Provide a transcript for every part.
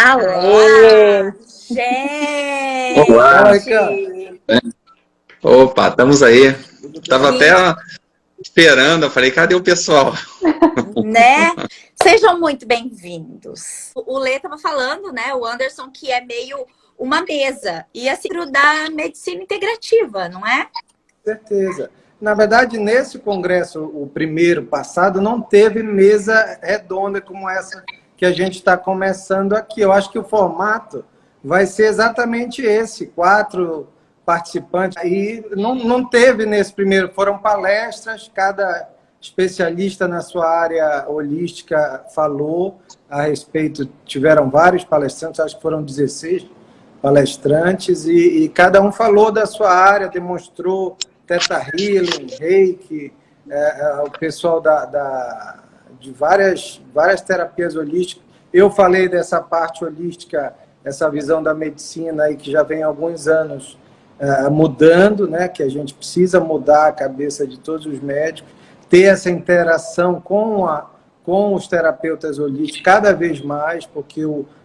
Alá, Aê! Olá! gente! Opa, estamos aí. Tava até Que, esperando, eu falei, cadê o pessoal? né? Sejam muito bem-vindos. O Lê estava falando, né? O Anderson, que é meio uma mesa. E assim, da medicina integrativa, não é? Certeza. Na verdade, nesse congresso, o primeiro passado, não teve mesa redonda como essa que a gente está começando aqui. Eu acho que o formato vai ser exatamente esse, 4 participantes. E não teve nesse primeiro, foram palestras, cada especialista na sua área holística falou a respeito, tiveram vários palestrantes, acho que foram 16 palestrantes, e cada um falou da sua área, demonstrou Theta Healing, Reiki, o pessoal de várias terapias holísticas. Eu falei dessa parte holística, essa visão da medicina aí que já vem há alguns anos mudando, né? Que a gente precisa mudar a cabeça de todos os médicos, ter essa interação com os terapeutas holísticos cada vez mais, porque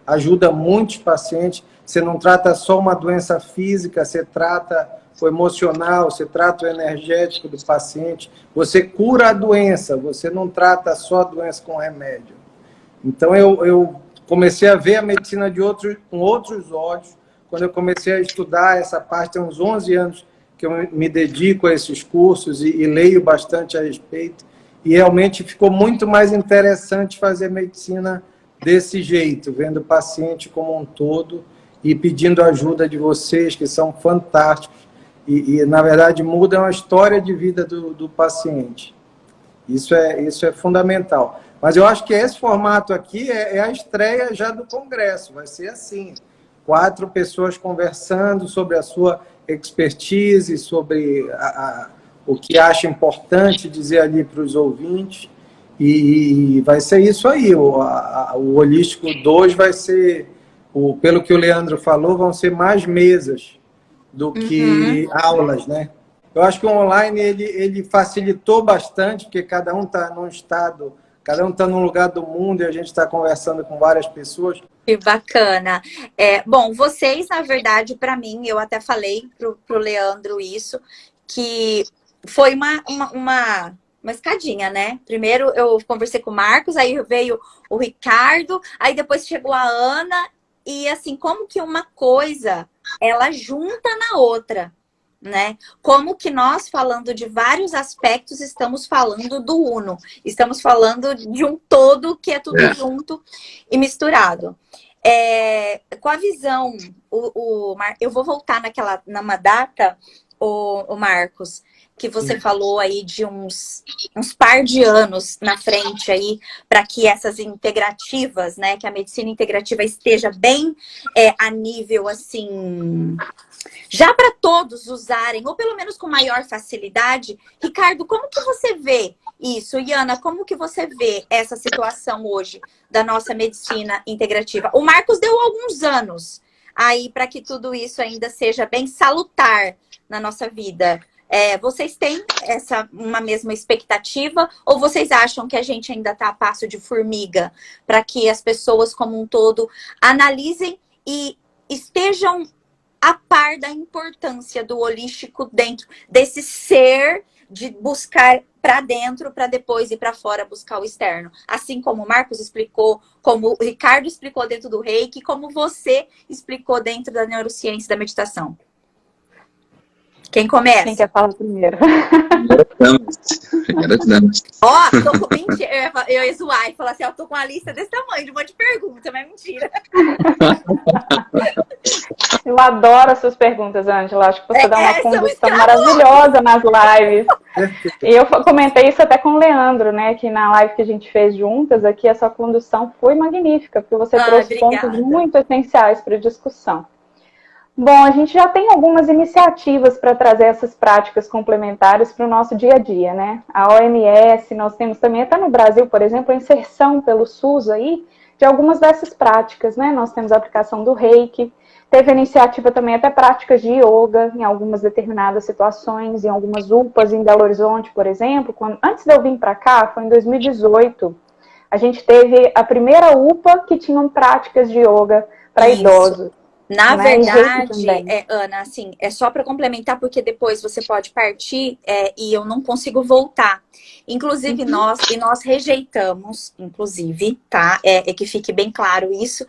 ajuda muitos pacientes. Você não trata só uma doença física, você trata o emocional, você trata o energético do paciente, você cura a doença, você não trata só a doença com remédio. Então, eu comecei a ver a medicina com outros olhos, quando eu comecei a estudar essa parte, tem uns 11 anos que eu me dedico a esses cursos e leio bastante a respeito, e realmente ficou muito mais interessante fazer medicina desse jeito, vendo o paciente como um todo e pedindo ajuda de vocês, que são fantásticos, e na verdade, mudam a história de vida do paciente. Isso é fundamental. Mas eu acho que esse formato aqui é a estreia já do congresso. Vai ser assim, 4 pessoas conversando sobre a sua expertise, sobre o que acha importante dizer ali para os ouvintes. E vai ser isso aí. O Holístico 2 vai ser, pelo que o Leandro falou, vão ser mais mesas do que aulas, né? Eu acho que o online ele facilitou bastante, porque cada um está num estado, cada um está num lugar do mundo e a gente está conversando com várias pessoas. Que bacana. Bom, vocês, na verdade, para mim, eu até falei pro Leandro isso, que foi uma escadinha, né? Primeiro eu conversei com o Marcos, aí veio o Ricardo, aí depois chegou a Ana, e assim, como que uma coisa ela junta na outra, né? Como que nós, falando de vários aspectos, estamos falando do uno, estamos falando de um todo que é tudo junto e misturado. Com a visão, eu vou voltar numa data, o Marcos, que você falou aí de uns par de anos na frente aí, para que essas integrativas, né, que a medicina integrativa esteja bem a nível, assim, já para todos usarem, ou pelo menos com maior facilidade. Ricardo, como que você vê isso? E Ana, como que você vê essa situação hoje da nossa medicina integrativa? O Marcos deu alguns anos aí para que tudo isso ainda seja bem salutar na nossa vida. Vocês têm uma mesma expectativa ou vocês acham que a gente ainda está a passo de formiga para que as pessoas como um todo analisem e estejam a par da importância do holístico dentro desse ser de buscar para dentro para depois ir para fora buscar o externo? Assim como o Marcos explicou, como o Ricardo explicou dentro do Reiki, como você explicou dentro da neurociência e da meditação. Quem começa? Quem quer falar primeiro? Tô com mentira. Eu ia zoar e falar assim, tô com uma lista desse tamanho, de um monte de perguntas, mas é mentira. Eu adoro as suas perguntas, Ângela. Acho que você dá uma condução maravilhosa nas lives. E eu comentei isso até com o Leandro, né? Que na live que a gente fez juntas aqui, essa condução foi magnífica, porque você trouxe pontos muito essenciais para a discussão. Bom, a gente já tem algumas iniciativas para trazer essas práticas complementares para o nosso dia a dia, né? A OMS, nós temos também, até no Brasil, por exemplo, a inserção pelo SUS aí de algumas dessas práticas, né? Nós temos a aplicação do Reiki, teve a iniciativa também até práticas de yoga em algumas determinadas situações, em algumas UPAs em Belo Horizonte, por exemplo. Antes de eu vir para cá, foi em 2018, A gente teve a primeira UPA que tinham práticas de yoga para idosos. Na né? verdade, Ana, assim, é só para complementar, porque depois você pode partir e eu não consigo voltar. Inclusive, nós rejeitamos, inclusive, tá? Que fique bem claro isso,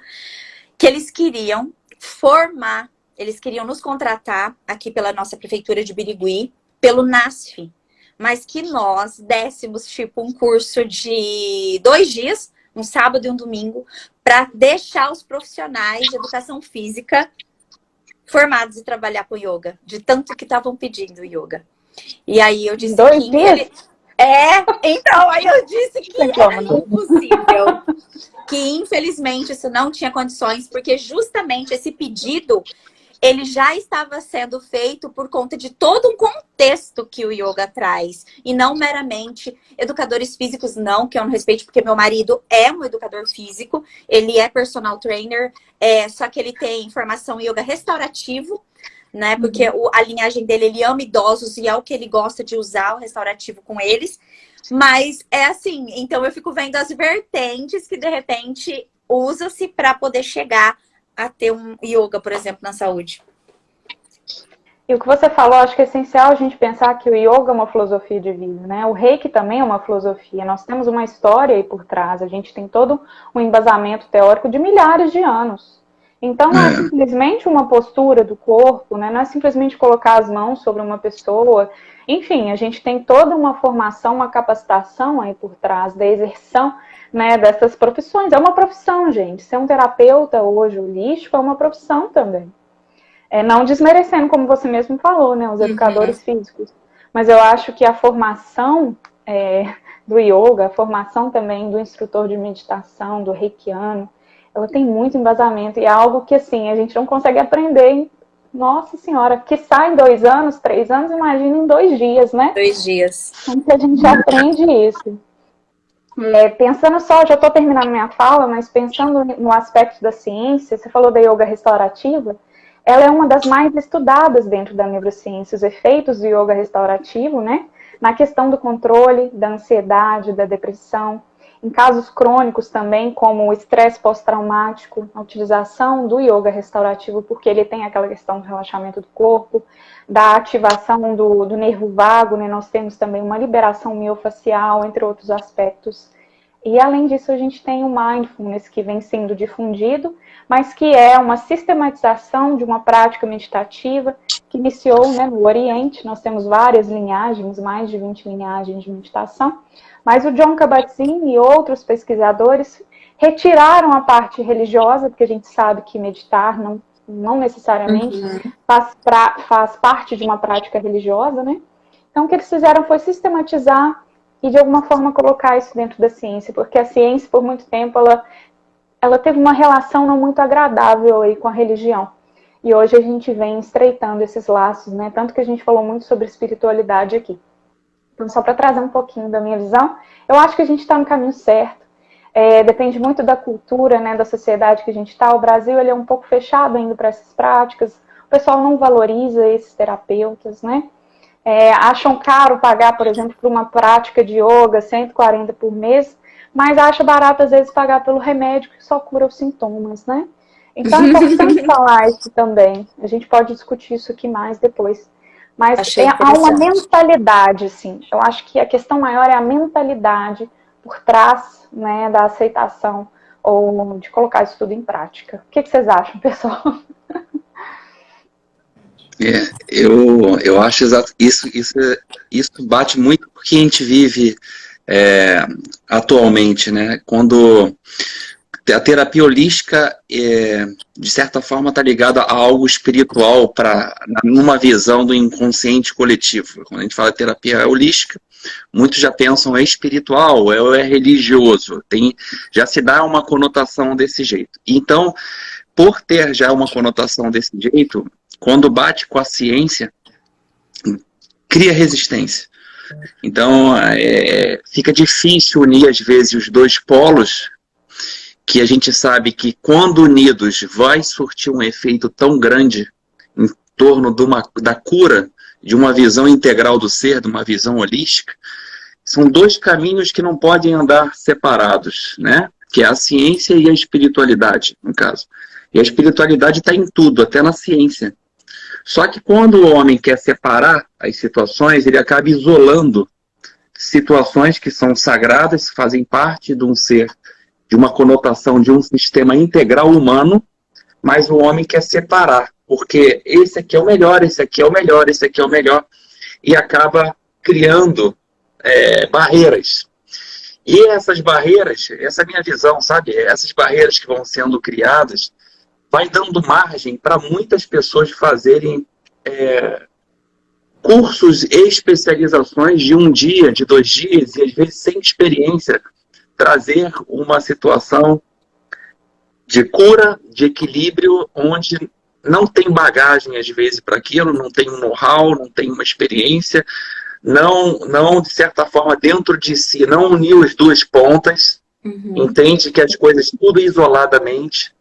que eles queriam formar, eles queriam nos contratar aqui pela nossa prefeitura de Birigui, pelo NASF, mas que nós dessemos, tipo, um curso de 2 dias, um sábado e um domingo, para deixar os profissionais de educação física formados e trabalhar com yoga, de tanto que estavam pedindo yoga. E aí eu disse 2 dias? Então, aí eu disse que era impossível. Que infelizmente isso não tinha condições, porque justamente esse pedido ele já estava sendo feito por conta de todo um contexto que o yoga traz. E não meramente educadores físicos, não, que eu não respeito, porque meu marido é um educador físico, ele é personal trainer, só que ele tem formação em yoga restaurativo, né? Porque a linhagem dele, ele ama idosos e é o que ele gosta de usar, o restaurativo com eles. Mas é assim, então eu fico vendo as vertentes que de repente usa-se para poder chegar a ter um yoga, por exemplo, na saúde. E o que você falou, acho que é essencial a gente pensar que o yoga é uma filosofia de vida, né? O reiki também é uma filosofia. Nós temos uma história aí por trás, a gente tem todo um embasamento teórico de milhares de anos. Então não é simplesmente uma postura do corpo, né? Não é simplesmente colocar as mãos sobre uma pessoa. Enfim, a gente tem toda uma formação, uma capacitação aí por trás da exerção, né, dessas profissões. É uma profissão, gente. Ser um terapeuta hoje holístico é uma profissão também. Não desmerecendo, como você mesmo falou, né, os educadores físicos. Mas eu acho que a formação do yoga, a formação também do instrutor de meditação, do reikiano, ela tem muito embasamento. E é algo que, assim, a gente não consegue aprender em, nossa senhora, que sai em 2 anos, 3 anos, imagina em 2 dias, né? 2 dias. Como que a gente aprende isso? Pensando só, já estou terminando minha fala, mas pensando no aspecto da ciência, você falou da yoga restaurativa, ela é uma das mais estudadas dentro da neurociência, os efeitos do yoga restaurativo, né? Na questão do controle, da ansiedade, da depressão, em casos crônicos também, como o estresse pós-traumático, a utilização do yoga restaurativo, porque ele tem aquela questão do relaxamento do corpo, da ativação do nervo vago, né? Nós temos também uma liberação miofacial, entre outros aspectos. E além disso, a gente tem o mindfulness, que vem sendo difundido, mas que é uma sistematização de uma prática meditativa que iniciou, né, no Oriente. Nós temos várias linhagens, mais de 20 linhagens de meditação, mas o Jon Kabat-Zinn e outros pesquisadores retiraram a parte religiosa, porque a gente sabe que meditar não necessariamente faz parte de uma prática religiosa, né? Então, o que eles fizeram foi sistematizar e, de alguma forma, colocar isso dentro da ciência, porque a ciência, por muito tempo, ela teve uma relação não muito agradável aí com a religião. E hoje a gente vem estreitando esses laços, né? Tanto que a gente falou muito sobre espiritualidade aqui. Então, só para trazer um pouquinho da minha visão, eu acho que a gente está no caminho certo. Depende muito da cultura, né, da sociedade que a gente está. O Brasil ele é um pouco fechado ainda para essas práticas. O pessoal não valoriza esses terapeutas, né? Acham caro pagar, por exemplo, por uma prática de yoga, 140 por mês, mas acha barato, às vezes, pagar pelo remédio que só cura os sintomas, né? Então, é importante falar isso também. A gente pode discutir isso aqui mais depois. Mas há uma mentalidade, assim. Eu acho que a questão maior é a mentalidade por trás, né, da aceitação ou de colocar isso tudo em prática. O que vocês acham, pessoal? Eu acho exato. Isso bate muito com o que a gente vive atualmente, né? Quando a terapia holística, de certa forma, está ligada a algo espiritual, numa visão do inconsciente coletivo. Quando a gente fala de terapia holística, muitos já pensam espiritual, é religioso, já se dá uma conotação desse jeito. Então, por ter já uma conotação desse jeito, quando bate com a ciência, cria resistência. Então, fica difícil unir, às vezes, os dois polos, que a gente sabe que, quando unidos, vai surtir um efeito tão grande em torno da cura, de uma visão integral do ser, de uma visão holística, são dois caminhos que não podem andar separados, né? Que é a ciência e a espiritualidade, no caso. E a espiritualidade está em tudo, até na ciência. Só que quando o homem quer separar as situações, ele acaba isolando situações que são sagradas, fazem parte de um ser, de uma conotação de um sistema integral humano, mas o homem quer separar, porque esse aqui é o melhor, esse aqui é o melhor, esse aqui é o melhor, e acaba criando barreiras. E essas barreiras, essa é a minha visão, sabe? Essas barreiras que vão sendo criadas, vai dando margem para muitas pessoas fazerem cursos e especializações de um dia, de 2 dias, e às vezes sem experiência, trazer uma situação de cura, de equilíbrio, onde não tem bagagem, às vezes, para aquilo, não tem um know-how, não tem uma experiência, não, de certa forma, dentro de si, não uniu as duas pontas, entende que as coisas tudo isoladamente,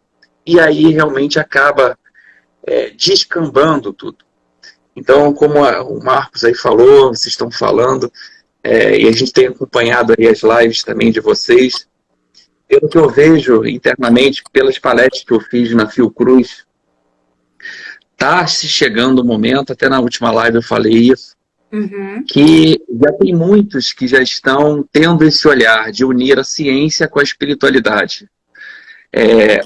e aí realmente acaba descambando tudo. Então, como o Marcos aí falou, vocês estão falando, e a gente tem acompanhado aí as lives também de vocês, pelo que eu vejo internamente, pelas palestras que eu fiz na Fiocruz, está se chegando o momento, até na última live eu falei isso, que já tem muitos que já estão tendo esse olhar de unir a ciência com a espiritualidade.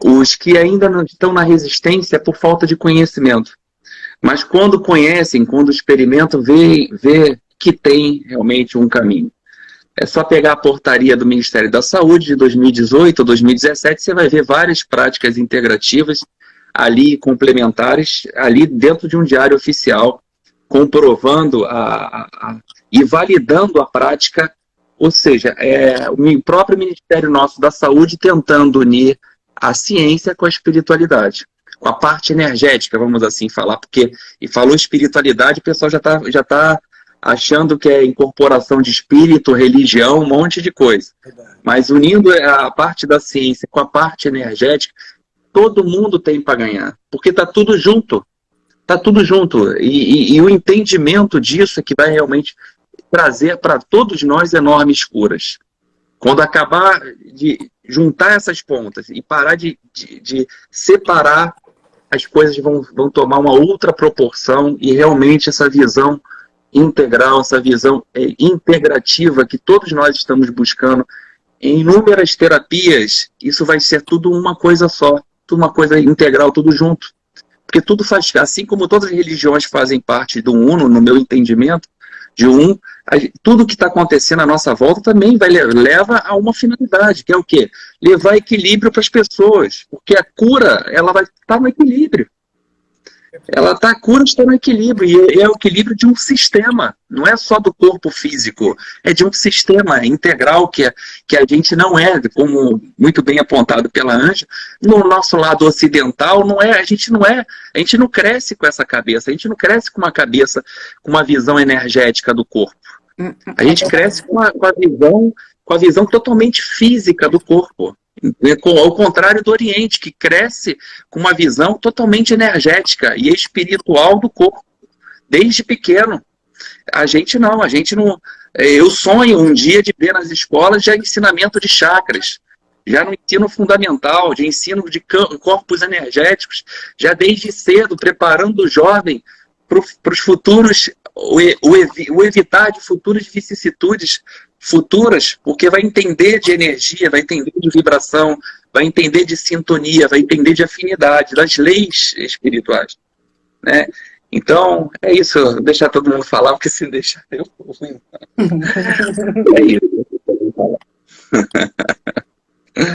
Os que ainda não estão na resistência é por falta de conhecimento. Mas quando conhecem, quando experimentam, vê que tem realmente um caminho. É só pegar a portaria do Ministério da Saúde de 2018 ou 2017, você vai ver várias práticas integrativas ali, complementares, ali dentro de um diário oficial, comprovando e validando a prática, ou seja, o próprio Ministério nosso da Saúde tentando unir a ciência com a espiritualidade, com a parte energética, vamos assim falar, porque, e falou espiritualidade, o pessoal já tá achando que é incorporação de espírito, religião, um monte de coisa. Mas unindo a parte da ciência com a parte energética, todo mundo tem para ganhar, porque está tudo junto. Está tudo junto. E o entendimento disso é que vai realmente trazer para todos nós enormes curas. Quando acabar de juntar essas pontas e parar de separar, as coisas vão tomar uma outra proporção e realmente essa visão integral, essa visão integrativa que todos nós estamos buscando em inúmeras terapias, isso vai ser tudo uma coisa só, tudo uma coisa integral, tudo junto. Porque tudo faz, assim como todas as religiões fazem parte do uno, no meu entendimento, de tudo que está acontecendo à nossa volta também leva a uma finalidade, que é o quê? Levar equilíbrio para as pessoas, porque a cura, ela vai estar no equilíbrio. A cura está no equilíbrio, e é o equilíbrio de um sistema, não é só do corpo físico, é de um sistema integral que a gente não é, como muito bem apontado pela Ângela, no nosso lado ocidental, a gente não cresce com essa cabeça, a gente não cresce com uma cabeça, com uma visão energética do corpo. A gente cresce com a visão totalmente física do corpo. Ao contrário do Oriente, que cresce com uma visão totalmente energética e espiritual do corpo, desde pequeno. A gente não. Eu sonho um dia de ver nas escolas já ensinamento de chakras, já no ensino fundamental, de ensino de corpos energéticos, já desde cedo, preparando o jovem para os futuros, o evitar de futuras vicissitudes futuras, porque vai entender de energia, vai entender de vibração, vai entender de sintonia, vai entender de afinidade, das leis espirituais, né? Então, é isso, deixar todo mundo falar, porque se deixar eu vou é isso.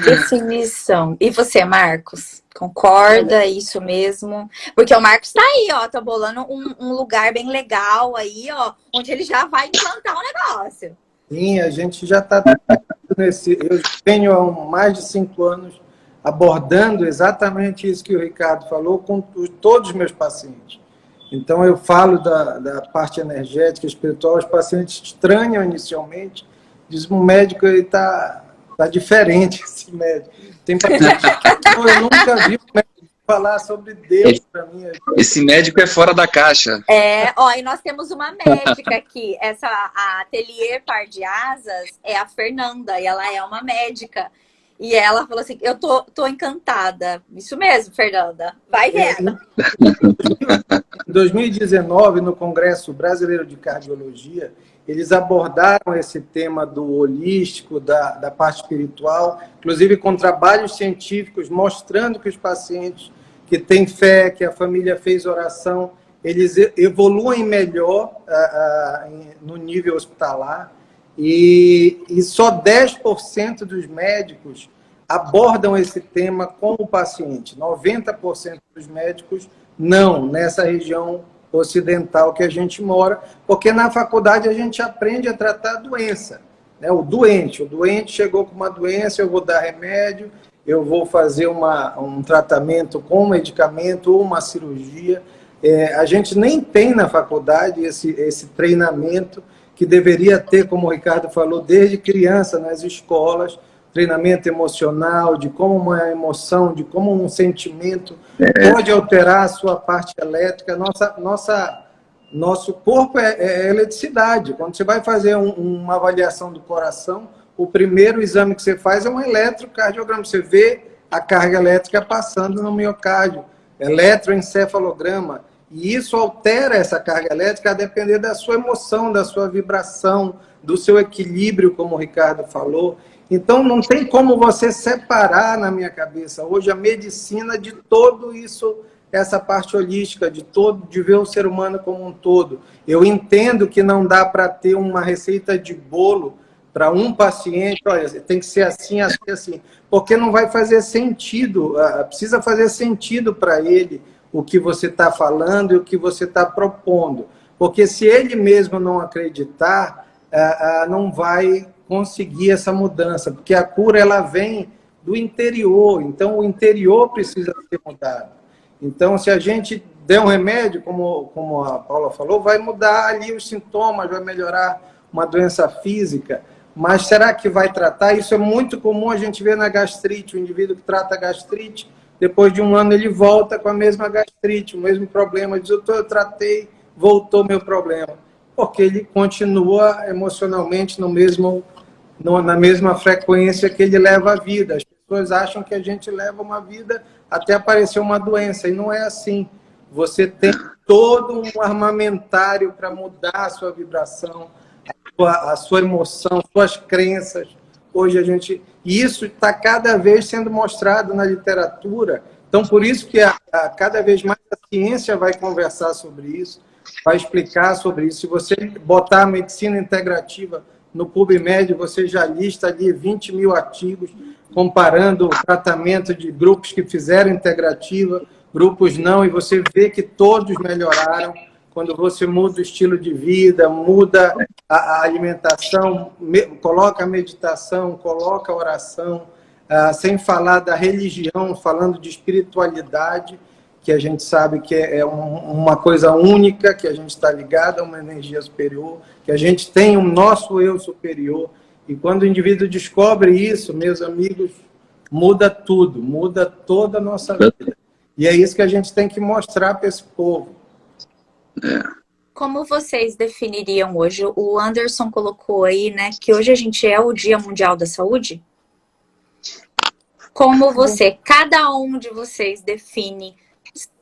Definição. E você, Marcos? Concorda? É isso mesmo? Porque o Marcos tá aí, ó, tá bolando um lugar bem legal aí, ó, onde ele já vai implantar um negócio. Sim, a gente já está nesse... Eu tenho há mais de 5 anos abordando exatamente isso que o Ricardo falou com todos os meus pacientes. Então, eu falo da parte energética, espiritual, os pacientes estranham inicialmente, dizem que o médico está diferente, esse médico. Tem paciente que eu nunca vi um médico falar sobre Deus para mim. Esse médico é fora da caixa. E nós temos uma médica aqui. A Atelier Par de Asas é a Fernanda, e ela é uma médica. E ela falou assim, eu tô encantada. Isso mesmo, Fernanda. Vai vendo. Em 2019, no Congresso Brasileiro de Cardiologia, eles abordaram esse tema do holístico, da parte espiritual, inclusive com trabalhos científicos mostrando que os pacientes que têm fé, que a família fez oração, eles evoluem melhor no nível hospitalar. E só 10% dos médicos abordam esse tema com o paciente. 90% dos médicos não, nessa região ocidental que a gente mora, porque na faculdade a gente aprende a tratar a doença, né? O doente chegou com uma doença, eu vou dar remédio, eu vou fazer um tratamento com medicamento ou uma cirurgia. A gente nem tem na faculdade esse treinamento que deveria ter, como o Ricardo falou, desde criança nas escolas, treinamento emocional, de como uma emoção, de como um sentimento pode alterar a sua parte elétrica. Nosso corpo é eletricidade. Quando você vai fazer uma avaliação do coração, o primeiro exame que você faz é um eletrocardiograma. Você vê a carga elétrica passando no miocárdio, eletroencefalograma. E isso altera essa carga elétrica a depender da sua emoção, da sua vibração, do seu equilíbrio, como o Ricardo falou. Então, não tem como você separar na minha cabeça hoje a medicina de todo isso, essa parte holística, de ver o ser humano como um todo. Eu entendo que não dá para ter uma receita de bolo para um paciente, olha, tem que ser assim, assim, assim, porque não vai fazer sentido, precisa fazer sentido para ele o que você está falando e o que você está propondo. Porque se ele mesmo não acreditar, não vai conseguir essa mudança, porque a cura ela vem do interior, então o interior precisa ser mudado. Então, se a gente der um remédio, como a Paula falou, vai mudar ali os sintomas, vai melhorar uma doença física, mas será que vai tratar? Isso é muito comum a gente ver na gastrite, o indivíduo que trata gastrite, depois de um ano ele volta com a mesma gastrite, o mesmo problema, diz, eu tratei, voltou meu problema, porque ele continua emocionalmente na mesma frequência que ele leva a vida. As pessoas acham que a gente leva uma vida até aparecer uma doença, e não é assim. Você tem todo um armamentário para mudar a sua vibração, a sua emoção, suas crenças. Hoje e isso está cada vez sendo mostrado na literatura. Então, por isso que cada vez mais a ciência vai conversar sobre isso, vai explicar sobre isso. Se você botar a medicina integrativa no PubMed, você já lista ali 20 mil artigos comparando o tratamento de grupos que fizeram integrativa, grupos não, e você vê que todos melhoraram quando você muda o estilo de vida, muda a alimentação, coloca a meditação, coloca a oração, sem falar da religião, falando de espiritualidade, que a gente sabe que é uma coisa única, que a gente está ligado a uma energia superior, que a gente tem o nosso eu superior. E quando o indivíduo descobre isso, meus amigos, muda tudo, muda toda a nossa vida. E é isso que a gente tem que mostrar para esse povo. Como vocês definiriam hoje? O Anderson colocou aí, né, que hoje a gente é o Dia Mundial da Saúde. Como cada um de vocês define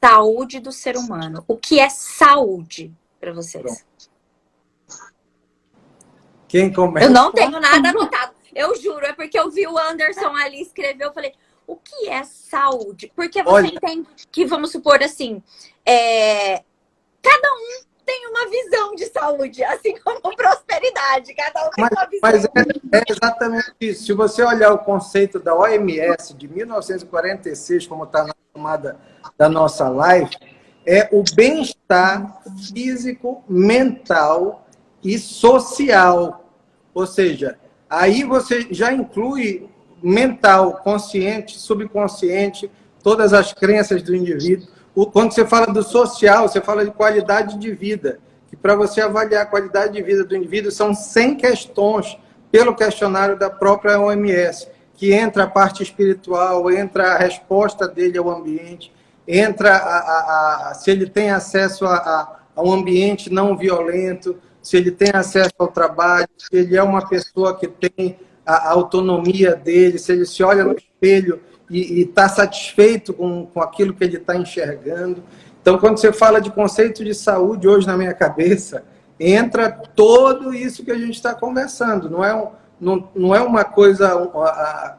saúde do ser humano? O que é saúde para vocês? Quem começa? Eu não tenho nada anotado. Eu juro, é porque eu vi o Anderson ali escrever, eu falei, o que é saúde? Porque você entende que, vamos supor assim, cada um tem uma visão de saúde, assim como prosperidade, cada um tem uma visão. Mas é exatamente isso. Se você olhar o conceito da OMS de 1946, como está na tomada da nossa live, é o bem-estar físico, mental e social. Ou seja, aí você já inclui mental, consciente, subconsciente, todas as crenças do indivíduo. Quando você fala do social, você fala de qualidade de vida. Que para você avaliar a qualidade de vida do indivíduo, são 100 questões pelo questionário da própria OMS, que entra a parte espiritual, entra a resposta dele ao ambiente. entra se ele tem acesso a um ambiente não violento, se ele tem acesso ao trabalho, se ele é uma pessoa que tem a autonomia dele, se ele se olha no espelho e está satisfeito com aquilo que ele está enxergando. Então, quando você fala de conceito de saúde, hoje na minha cabeça, entra todo isso que a gente está conversando. Não é uma coisa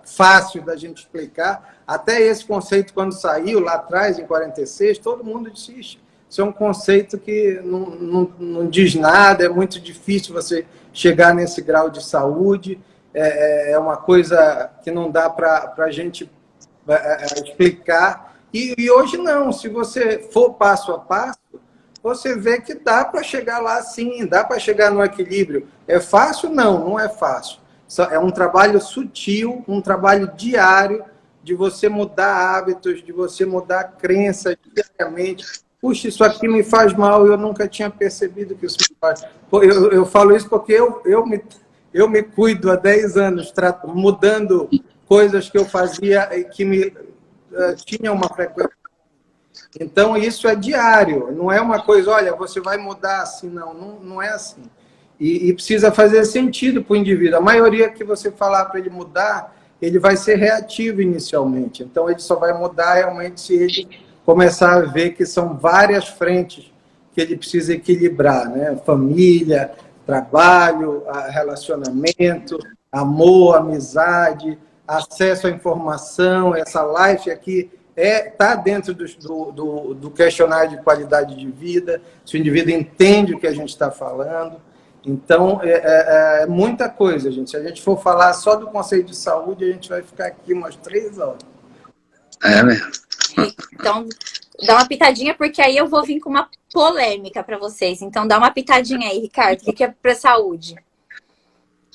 fácil da gente explicar. Até esse conceito, quando saiu lá atrás, em 46, todo mundo disse, isso é um conceito que não diz nada, é muito difícil você chegar nesse grau de saúde, é uma coisa que não dá para a gente explicar. E hoje não, se você for passo a passo, você vê que dá para chegar lá sim, dá para chegar no equilíbrio. É fácil? Não é fácil. É um trabalho sutil, um trabalho diário de você mudar hábitos, de você mudar crenças diariamente. Puxa, isso aqui me faz mal, eu nunca tinha percebido que isso me faz. Eu falo isso porque eu me cuido há 10 anos, mudando coisas que eu fazia e que me tinha uma frequência. Então, isso é diário, não é uma coisa, olha, você vai mudar assim, não é assim. E precisa fazer sentido para o indivíduo. A maioria que você falar para ele mudar, ele vai ser reativo inicialmente. Então, ele só vai mudar realmente se ele começar a ver que são várias frentes que ele precisa equilibrar, né? Família, trabalho, relacionamento, amor, amizade, acesso à informação. Essa live aqui está dentro do questionário de qualidade de vida, se o indivíduo entende o que a gente está falando. Então, é muita coisa, gente. Se a gente for falar só do conceito de saúde, a gente vai ficar aqui umas 3 horas. É mesmo. Então, dá uma pitadinha, porque aí eu vou vir com uma polêmica para vocês. Então, dá uma pitadinha aí, Ricardo. O que é para saúde?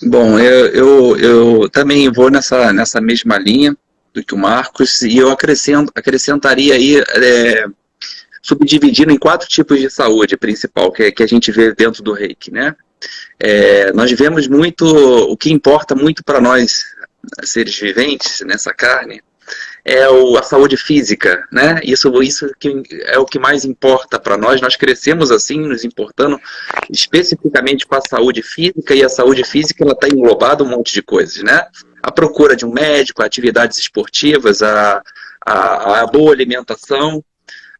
Bom, eu também vou nessa mesma linha do que o Marcos, e eu acrescentaria aí, subdividindo em 4 tipos de saúde principal, que a gente vê dentro do Reiki, né? Nós vemos muito, o que importa muito para nós, seres viventes, nessa carne, a saúde física, né? Isso que é o que mais importa para nós. Nós crescemos assim, nos importando especificamente com a saúde física, e a saúde física ela está englobada um monte de coisas, né? A procura de um médico, atividades esportivas, a boa alimentação.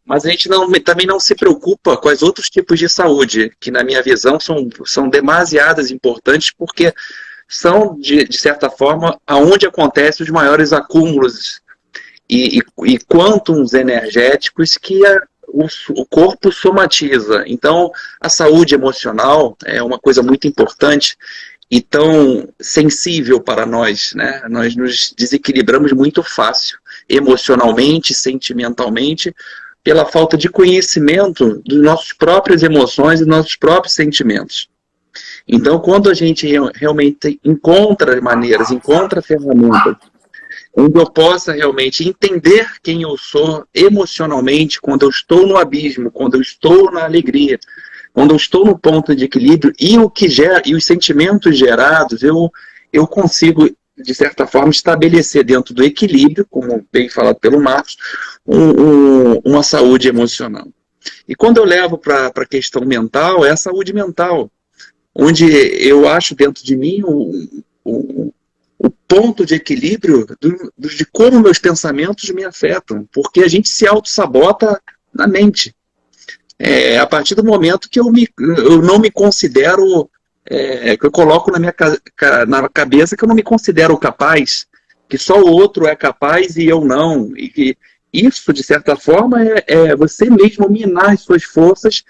Mas a gente também não se preocupa com os outros tipos de saúde, que na minha visão são demasiadas importantes, porque são, de certa forma, aonde acontecem os maiores acúmulos e quântums energéticos que o corpo somatiza. Então, a saúde emocional é uma coisa muito importante e tão sensível para nós, né? Nós nos desequilibramos muito fácil, emocionalmente, sentimentalmente, pela falta de conhecimento das nossas próprias emoções e nossos próprios sentimentos. Então, quando a gente realmente encontra maneiras, encontra ferramentas, onde eu possa realmente entender quem eu sou emocionalmente, quando eu estou no abismo, quando eu estou na alegria, quando eu estou no ponto de equilíbrio, e os sentimentos gerados, eu consigo, de certa forma, estabelecer dentro do equilíbrio, como bem falado pelo Marcos, uma saúde emocional. E quando eu levo para a questão mental, é a saúde mental, onde eu acho dentro de mim o ponto de equilíbrio de como meus pensamentos me afetam, porque a gente se auto-sabota na mente. A partir do momento que eu não me considero, que eu coloco na cabeça que eu não me considero capaz, que só o outro é capaz e eu não, e que isso, de certa forma, é você mesmo minar as suas forças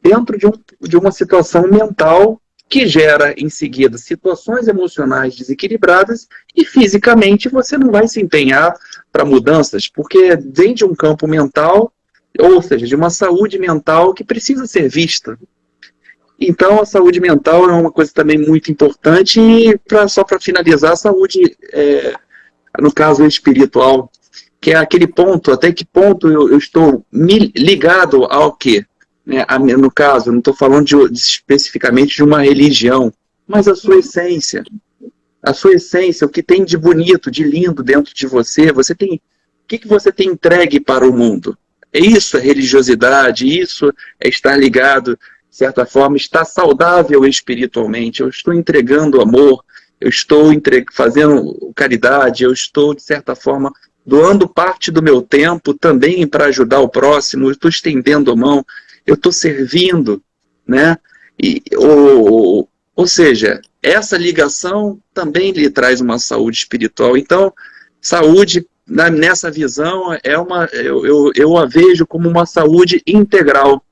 dentro de uma situação mental que gera, em seguida, situações emocionais desequilibradas e, fisicamente, você não vai se empenhar para mudanças, porque vem de um campo mental, ou seja, de uma saúde mental que precisa ser vista. Então, a saúde mental é uma coisa também muito importante, e só para finalizar, a saúde, no caso espiritual, que é aquele ponto, até que ponto eu estou ligado ao quê? No caso, não estou falando especificamente de uma religião, mas a sua essência, o que tem de bonito, de lindo dentro de você, o que você tem entregue para o mundo? Isso é religiosidade, isso é estar ligado, de certa forma, estar saudável espiritualmente. Eu estou entregando amor, eu estou fazendo caridade, eu estou, de certa forma, doando parte do meu tempo também para ajudar o próximo, eu estou estendendo a mão, eu estou servindo, né? Ou seja, essa ligação também lhe traz uma saúde espiritual. Então, saúde, nessa visão, eu a vejo como uma saúde integral,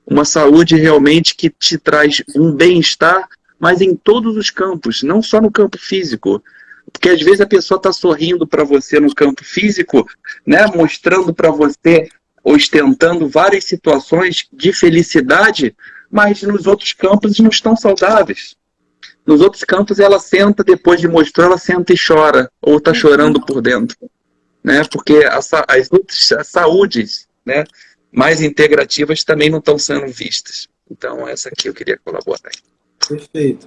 uma saúde realmente que te traz um bem-estar, mas em todos os campos, não só no campo físico. Porque às vezes a pessoa está sorrindo para você no campo físico, né, mostrando para você, ostentando várias situações de felicidade, mas nos outros campos não estão saudáveis. Nos outros campos ela senta, depois de mostrar, ela senta e chora, ou está chorando por dentro. Né? Porque as outras saúdes, né, mais integrativas também não estão sendo vistas. Então, essa aqui eu queria colaborar. Perfeito.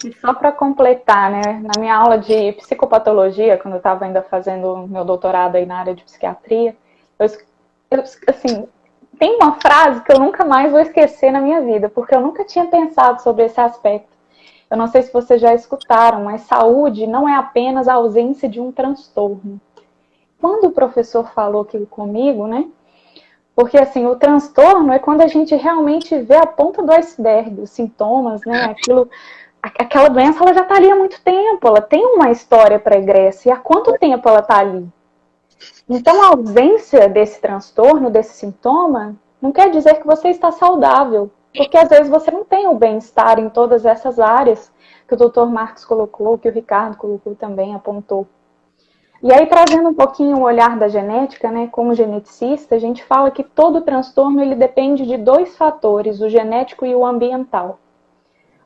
E só para completar, né, na minha aula de psicopatologia, quando eu estava ainda fazendo meu doutorado aí na área de psiquiatria, assim, tem uma frase que eu nunca mais vou esquecer na minha vida, porque eu nunca tinha pensado sobre esse aspecto. Eu não sei se vocês já escutaram, mas saúde não é apenas a ausência de um transtorno. Quando o professor falou aquilo comigo, né? Porque, assim, o transtorno é quando a gente realmente vê a ponta do iceberg, os sintomas, né? Aquela doença, ela já está ali há muito tempo, ela tem uma história pregressa. E há quanto tempo ela está ali? Então, a ausência desse transtorno, desse sintoma, não quer dizer que você está saudável. Porque, às vezes, você não tem o bem-estar em todas essas áreas que o Dr. Marcos colocou, que o Ricardo colocou também, apontou. E aí, trazendo um pouquinho o olhar da genética, né, como geneticista, a gente fala que todo transtorno ele depende de dois fatores, o genético e o ambiental.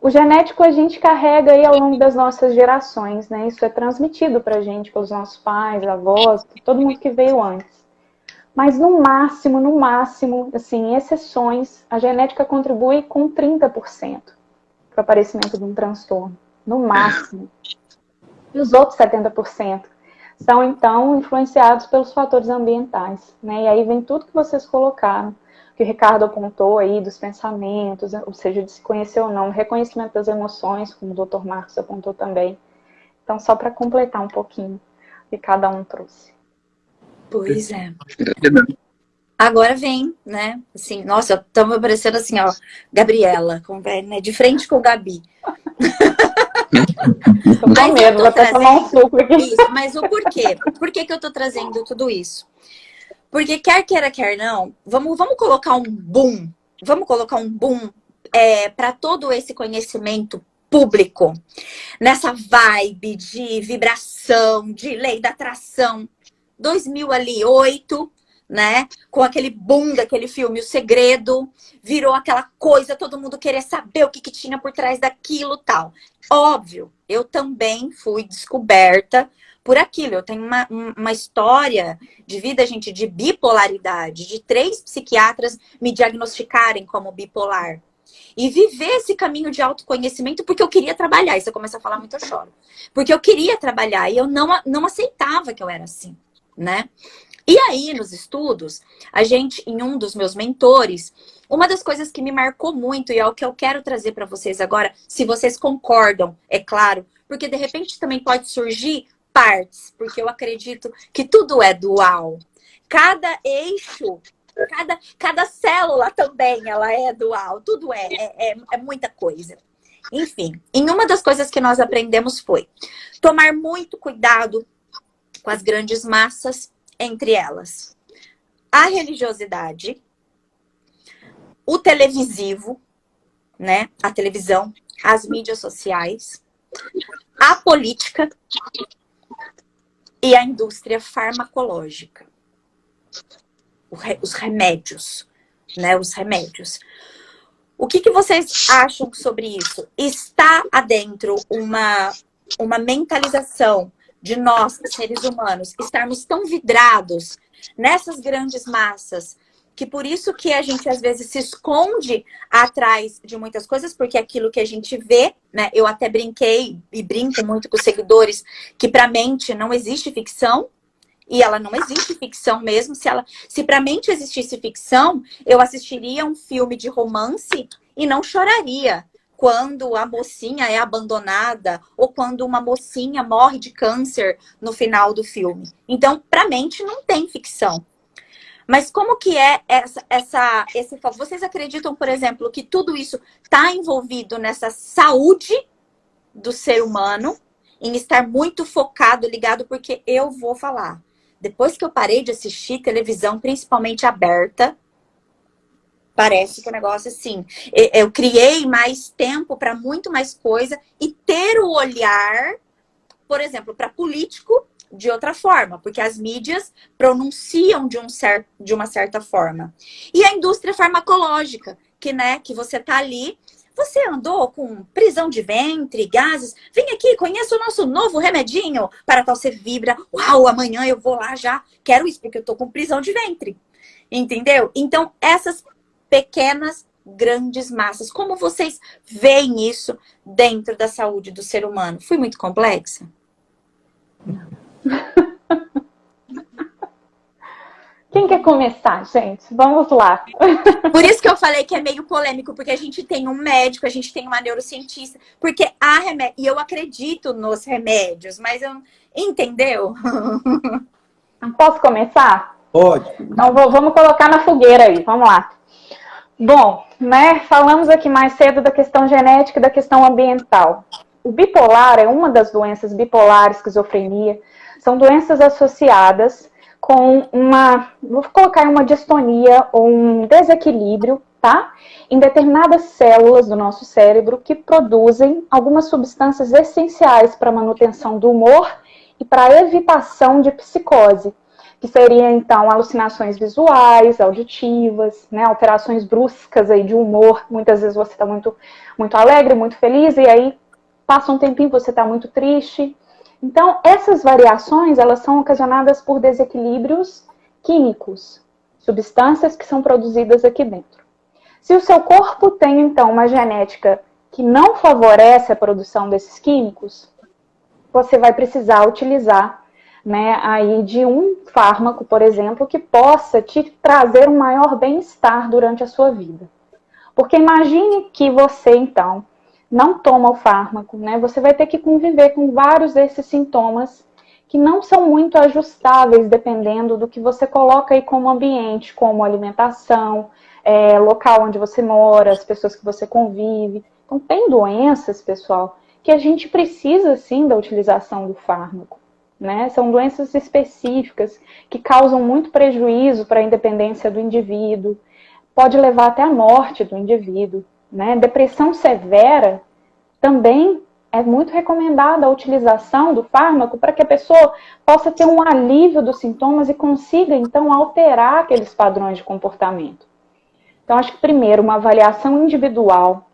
O genético a gente carrega aí ao longo das nossas gerações, né? Isso é transmitido para a gente pelos nossos pais, avós, todo mundo que veio antes. Mas no máximo, assim, em exceções, a genética contribui com 30% para o aparecimento de um transtorno. No máximo. E os outros 70% são, então, influenciados pelos fatores ambientais, né? E aí vem tudo que vocês colocaram, que o Ricardo apontou aí, dos pensamentos, ou seja, de se conhecer ou não, reconhecimento das emoções, como o Dr. Marcos apontou também. Então, só para completar um pouquinho o que cada um trouxe. Pois é. Agora vem, né? Assim, nossa, estamos parecendo assim, ó, Gabriela, né? De frente com o Gabi. Mas eu tô trazendo isso, mas o porquê? Por que eu tô trazendo tudo isso? Porque quer queira, quer não, vamos colocar um boom, para todo esse conhecimento público, nessa vibe de vibração, de lei da atração, 2008, né? Com aquele boom daquele filme O Segredo, virou aquela coisa, todo mundo querer saber o que tinha por trás daquilo, tal. Óbvio, eu também fui descoberta por aquilo. Eu tenho uma história de vida, gente, de bipolaridade, de 3 psiquiatras me diagnosticarem como bipolar. E viver esse caminho de autoconhecimento porque eu queria trabalhar. E se eu começar a falar muito, eu choro. Porque eu queria trabalhar e eu não aceitava que eu era assim, né? E aí, nos estudos, em um dos meus mentores, uma das coisas que me marcou muito, e é o que eu quero trazer para vocês agora, se vocês concordam, é claro, porque de repente também pode surgir partes, porque eu acredito que tudo é dual. Cada eixo, cada célula também, ela é dual, tudo é muita coisa. Enfim, uma das coisas que nós aprendemos foi tomar muito cuidado com as grandes massas, entre elas a religiosidade, o televisivo, né? A televisão, as mídias sociais, a política e a indústria farmacológica. Os remédios, né? Os remédios. O que vocês acham sobre isso? Está adentro uma mentalização de nós, seres humanos, estarmos tão vidrados nessas grandes massas, que por isso que a gente às vezes se esconde atrás de muitas coisas, porque é aquilo que a gente vê, né? Eu até brinquei e brinco muito com os seguidores que para a mente não existe ficção, E ela não existe ficção mesmo. Se pra mente existisse ficção, eu assistiria um filme de romance e não choraria quando a mocinha é abandonada ou quando uma mocinha morre de câncer no final do filme. Então, pra mente não tem ficção. Mas como que é vocês acreditam, por exemplo, que tudo isso está envolvido nessa saúde do ser humano, em estar muito focado, ligado, porque eu vou falar. Depois que eu parei de assistir televisão, principalmente aberta, parece que o negócio assim, eu criei mais tempo para muito mais coisa e ter o olhar, por exemplo, para político de outra forma, porque as mídias pronunciam de uma certa forma. E a indústria farmacológica, que você tá ali, você andou com prisão de ventre, gases, vem aqui, conheça o nosso novo remedinho, para tal você vibra, uau, amanhã eu vou lá já, quero isso, porque eu tô com prisão de ventre, entendeu? Então, essas pequenas, grandes massas, como vocês veem isso dentro da saúde do ser humano? Fui muito complexa? Quem quer começar, gente? Vamos lá. Por isso que eu falei que é meio polêmico, porque a gente tem um médico, a gente tem uma neurocientista, porque há remédio, e eu acredito nos remédios, mas entendeu? Posso começar? Pode. Então vamos colocar na fogueira aí, vamos lá. Bom, né, falamos aqui mais cedo da questão genética e da questão ambiental. O bipolar é uma das doenças bipolares, esquizofrenia, são doenças associadas com vou colocar uma distonia ou um desequilíbrio, tá? Em determinadas células do nosso cérebro que produzem algumas substâncias essenciais para a manutenção do humor e para a evitação de psicose, que seriam, então, alucinações visuais, auditivas, né, alterações bruscas aí de humor. Muitas vezes você está muito, muito alegre, muito feliz, e aí passa um tempinho você está muito triste. Então, essas variações, elas são ocasionadas por desequilíbrios químicos, substâncias que são produzidas aqui dentro. Se o seu corpo tem, então, uma genética que não favorece a produção desses químicos, você vai precisar utilizar, né, aí de um fármaco, por exemplo, que possa te trazer um maior bem-estar durante a sua vida. Porque imagine que você, então, não toma o fármaco, né? Você vai ter que conviver com vários desses sintomas que não são muito ajustáveis, dependendo do que você coloca aí como ambiente, como alimentação, local onde você mora, as pessoas que você convive. Então, tem doenças, pessoal, que a gente precisa, sim, da utilização do fármaco, né? São doenças específicas que causam muito prejuízo para a independência do indivíduo, pode levar até a morte do indivíduo. Né? Depressão severa também é muito recomendada a utilização do fármaco para que a pessoa possa ter um alívio dos sintomas e consiga, então, alterar aqueles padrões de comportamento. Então, acho que, primeiro, uma avaliação individual,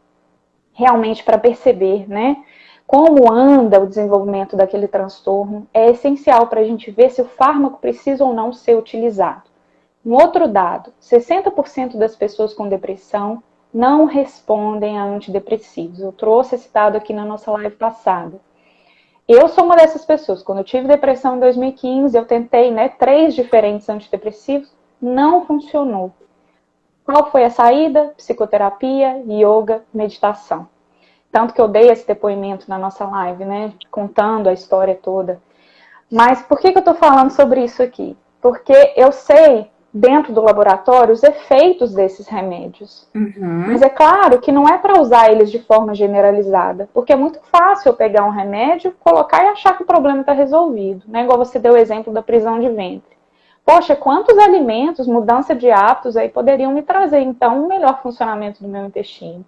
realmente para perceber, né, como anda o desenvolvimento daquele transtorno, é essencial para a gente ver se o fármaco precisa ou não ser utilizado. Um outro dado, 60% das pessoas com depressão não respondem a antidepressivos. Eu trouxe esse dado aqui na nossa live passada. Eu sou uma dessas pessoas. Quando eu tive depressão em 2015, eu tentei, né, 3 diferentes antidepressivos, não funcionou. Qual foi a saída? Psicoterapia, yoga, meditação. Tanto que eu dei esse depoimento na nossa live, né, contando a história toda. Mas por que eu estou falando sobre isso aqui? Porque eu sei, dentro do laboratório, os efeitos desses remédios. Uhum. Mas é claro que não é para usar eles de forma generalizada, porque é muito fácil eu pegar um remédio, colocar e achar que o problema está resolvido, né? Igual você deu o exemplo da prisão de ventre. Poxa, quantos alimentos, mudança de hábitos aí poderiam me trazer, então, um melhor funcionamento do meu intestino?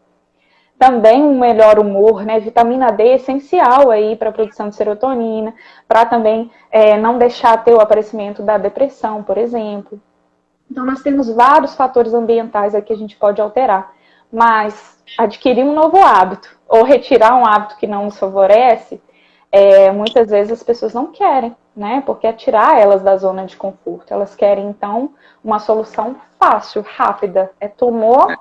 Também um melhor humor, né? Vitamina D é essencial aí para a produção de serotonina, para também não deixar ter o aparecimento da depressão, por exemplo. Então, nós temos vários fatores ambientais aqui que a gente pode alterar. Mas adquirir um novo hábito ou retirar um hábito que não nos favorece, muitas vezes as pessoas não querem, né? Porque é tirar elas da zona de conforto. Elas querem, então, uma solução fácil, rápida. Tomou,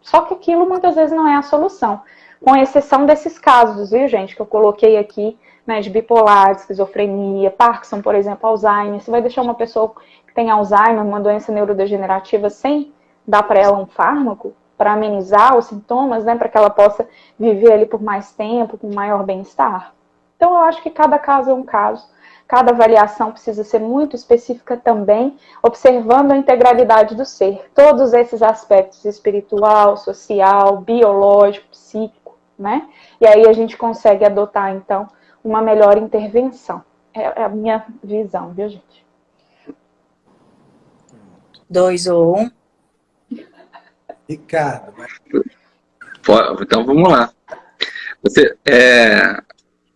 só que aquilo muitas vezes não é a solução. com exceção desses casos, viu, gente, que eu coloquei aqui, né, de bipolar, de esquizofrenia, Parkinson, por exemplo, Alzheimer. Você vai deixar uma pessoa que tem Alzheimer, uma doença neurodegenerativa, sem dar para ela um fármaco para amenizar os sintomas, né, para que ela possa viver ali por mais tempo, com maior bem-estar? Então, eu acho que cada caso é um caso. Cada avaliação precisa ser muito específica também, observando a integralidade do ser. Todos esses aspectos, espiritual, social, biológico, psíquico, né? E aí a gente consegue adotar, então, uma melhor intervenção. É a minha visão, viu, gente? 2 ou 1. Ricardo. Então vamos lá.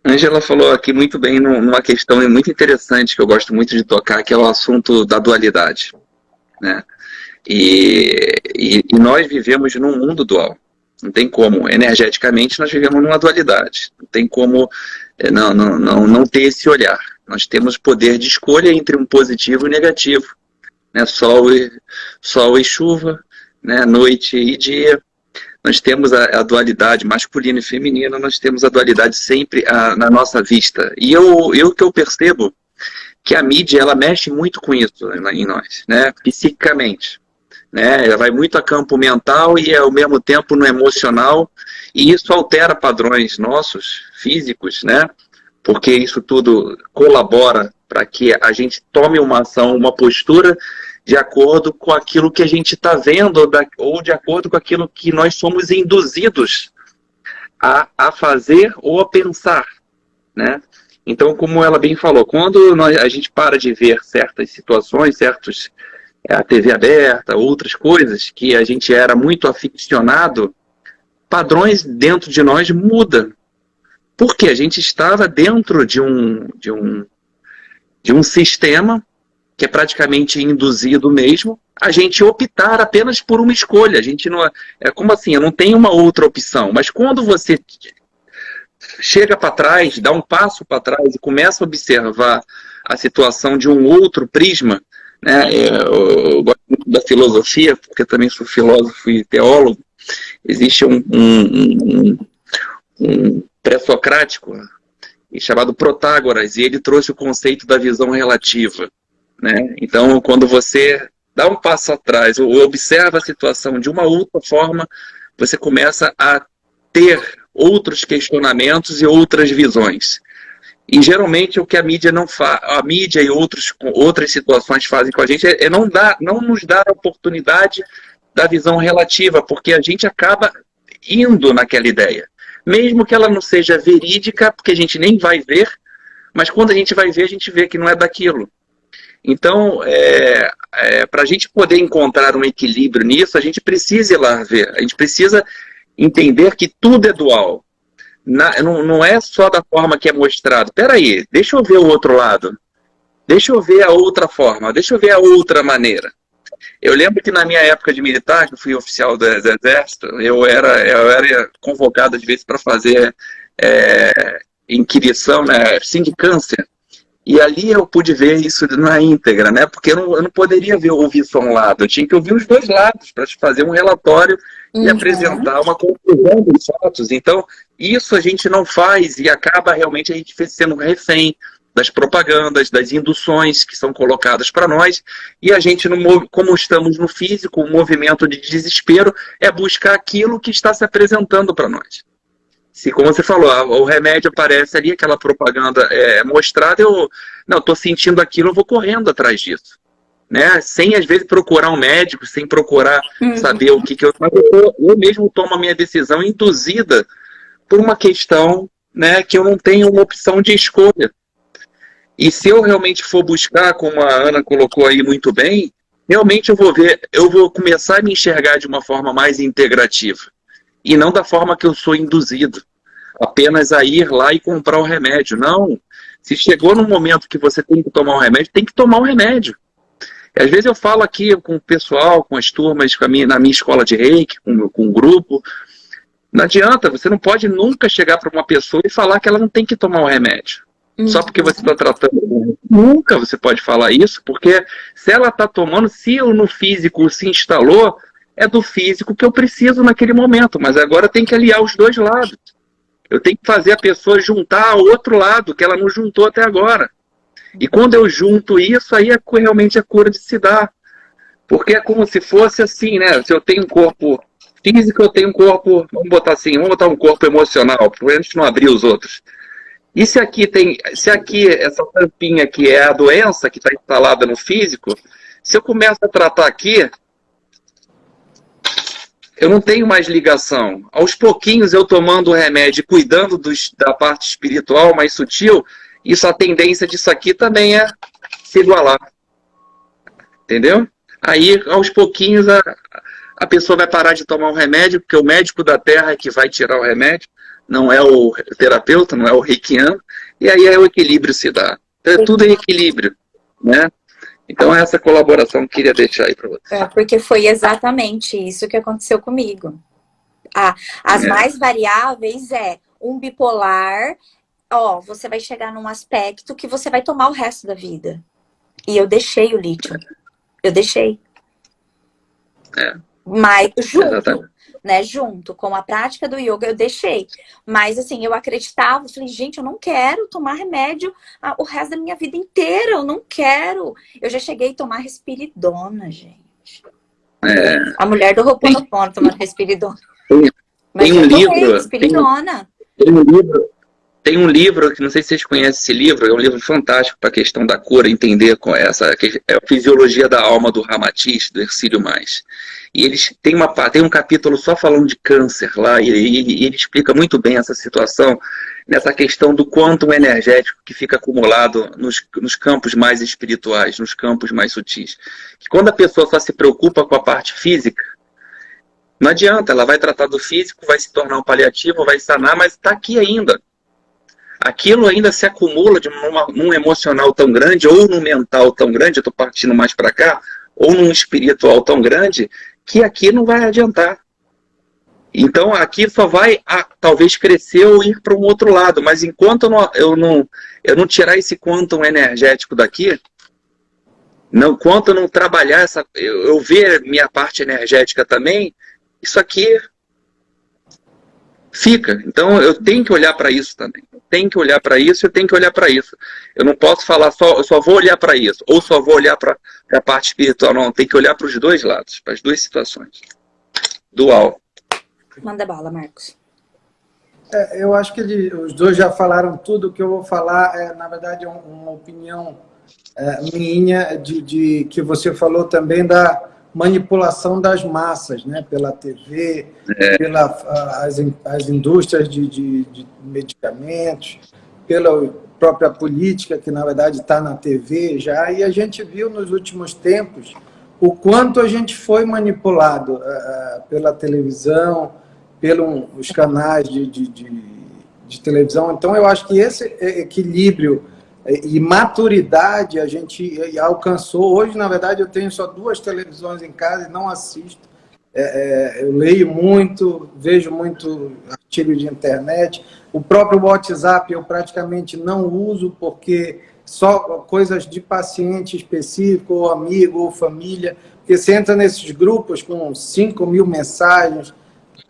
Ângela falou aqui muito bem numa questão muito interessante que eu gosto muito de tocar, que é o assunto da dualidade, né? E nós vivemos num mundo dual. Não tem como. Energeticamente, nós vivemos numa dualidade. Não tem como não ter esse olhar. Nós temos poder de escolha entre um positivo e um negativo, né? Sol e chuva, né? Noite e dia. Nós temos a dualidade masculina e feminina, nós temos a dualidade sempre na nossa vista. E que eu percebo que a mídia, ela mexe muito com isso em nós, né? Psiquicamente. Né? Ela vai muito a campo mental e, ao mesmo tempo, no emocional. E isso altera padrões nossos, físicos, né? Porque isso tudo colabora para que a gente tome uma ação, uma postura de acordo com aquilo que a gente está vendo ou de acordo com aquilo que nós somos induzidos a fazer ou a pensar, né? Então, como ela bem falou, quando a gente para de ver certas situações, a TV aberta, outras coisas, que a gente era muito aficionado, padrões dentro de nós mudam. Porque a gente estava dentro de um sistema que é praticamente induzido mesmo, a gente optar apenas por uma escolha. A gente não é como assim, eu não tenho uma outra opção. Mas quando você chega para trás, dá um passo para trás e começa a observar a situação de um outro prisma, né? Eu gosto muito da filosofia, porque também sou filósofo e teólogo. Existe um pré-socrático chamado Protágoras, e ele trouxe o conceito da visão relativa. Né? Então, quando você dá um passo atrás ou observa a situação de uma outra forma, você começa a ter outros questionamentos e outras visões. E geralmente o que a mídia não faz, a mídia e outras situações fazem com a gente é não nos dar a oportunidade da visão relativa, porque a gente acaba indo naquela ideia. Mesmo que ela não seja verídica, porque a gente nem vai ver, mas quando a gente vai ver, a gente vê que não é daquilo. Então, para a gente poder encontrar um equilíbrio nisso, a gente precisa ir lá ver. A gente precisa entender que tudo é dual. Não é só da forma que é mostrado. Espera aí, deixa eu ver o outro lado. Deixa eu ver a outra forma. Deixa eu ver a outra maneira. Eu lembro que na minha época de militar, que eu fui oficial do Exército, eu era convocado às vezes para fazer inquirição, né, sindicância. E ali eu pude ver isso na íntegra, né? Porque eu não poderia ouvir só um lado, eu tinha que ouvir os dois lados para fazer um relatório e apresentar uma conclusão dos fatos. Então, isso a gente não faz e acaba realmente a gente sendo refém das propagandas, das induções que são colocadas para nós, e a gente, como estamos no físico, o movimento de desespero é buscar aquilo que está se apresentando para nós. Se, como você falou, o remédio aparece ali, aquela propaganda mostrada, eu estou sentindo aquilo, eu vou correndo atrás disso. Né? Sem, às vezes, procurar um médico, sem procurar saber o que eu... Mas eu mesmo tomo a minha decisão induzida por uma questão, né, que eu não tenho uma opção de escolha. E se eu realmente for buscar, como a Ana colocou aí muito bem, realmente eu vou começar a me enxergar de uma forma mais integrativa. E não da forma que eu sou induzido. Apenas a ir lá e comprar o remédio. Não. Se chegou num momento que você tem que tomar um remédio, tem que tomar um remédio. E às vezes eu falo aqui com o pessoal, com as turmas, na minha escola de reiki, com o grupo. Não adianta, você não pode nunca chegar para uma pessoa e falar que ela não tem que tomar o remédio. Só porque você está tratando. Nunca você pode falar isso, porque se ela está tomando, se no físico se instalou, é do físico que eu preciso naquele momento, mas agora tem que aliar os dois lados. Eu tenho que fazer a pessoa juntar ao outro lado, que ela não juntou até agora. E quando eu junto isso, aí é realmente a cura de se dar. Porque é como se fosse assim, né? Se eu tenho um corpo físico, eu tenho um corpo, vamos botar assim, vamos botar um corpo emocional, para a gente não abrir os outros. E se aqui, essa tampinha aqui é a doença que está instalada no físico, se eu começo a tratar aqui, eu não tenho mais ligação. Aos pouquinhos, eu tomando o remédio, cuidando da parte espiritual mais sutil, isso, a tendência disso aqui também é se igualar. Entendeu? Aí, aos pouquinhos, a pessoa vai parar de tomar o remédio, porque o médico da Terra é que vai tirar o remédio, não é o terapeuta, não é o reikiano, e aí o equilíbrio se dá. Então, é tudo em equilíbrio, né? Então, essa colaboração que eu queria deixar aí para você. Porque foi exatamente isso que aconteceu comigo. As mais variáveis um bipolar, você vai chegar num aspecto que você vai tomar o resto da vida. E eu deixei o lítio. Eu deixei. Mas junto com a prática do yoga, eu deixei. Mas assim, eu acreditava, falei, gente, eu não quero tomar remédio o resto da minha vida inteira, eu não quero. Eu já cheguei a tomar risperidona, gente. A mulher do Ho'oponopono tomando risperidona. Tem um livro. Tem um livro, que não sei se vocês conhecem esse livro, é um livro fantástico para a questão da cura, entender com é a fisiologia da alma do Ramatiz, do Hercílio Mais. E eles tem um capítulo só falando de câncer lá, e ele explica muito bem essa situação, nessa questão do quantum energético que fica acumulado nos campos mais espirituais, nos campos mais sutis. Que quando a pessoa só se preocupa com a parte física, não adianta, ela vai tratar do físico, vai se tornar um paliativo, vai sanar, mas está aqui ainda. Aquilo ainda se acumula num emocional tão grande, ou num mental tão grande, eu estou partindo mais para cá, ou num espiritual tão grande, que aqui não vai adiantar. Então aqui só vai talvez crescer ou ir para um outro lado, mas enquanto eu não tirar esse quantum energético daqui, enquanto eu não trabalhar eu ver minha parte energética também, isso aqui fica. Então eu tenho que olhar para isso também. Tem que olhar para isso, eu tenho que olhar para isso. Eu não posso falar eu só vou olhar para isso, ou só vou olhar para a parte espiritual. Não, tem que olhar para os dois lados, para as duas situações. Dual. Manda bala, Marcos. Eu acho que os dois já falaram tudo. O que eu vou falar na verdade, uma opinião minha de que você falou também da manipulação das massas, né? Pela TV, as indústrias de medicamentos, pela própria política, que na verdade está na TV já, e a gente viu nos últimos tempos o quanto a gente foi manipulado pela televisão, pelos canais de televisão. Então eu acho que esse equilíbrio e maturidade a gente alcançou. Hoje, na verdade, eu tenho só 2 televisões em casa e não assisto. Eu leio muito, vejo muito artigo de internet. O próprio WhatsApp eu praticamente não uso, porque só coisas de paciente específico, ou amigo, ou família. Porque você entra nesses grupos com 5.000 mensagens,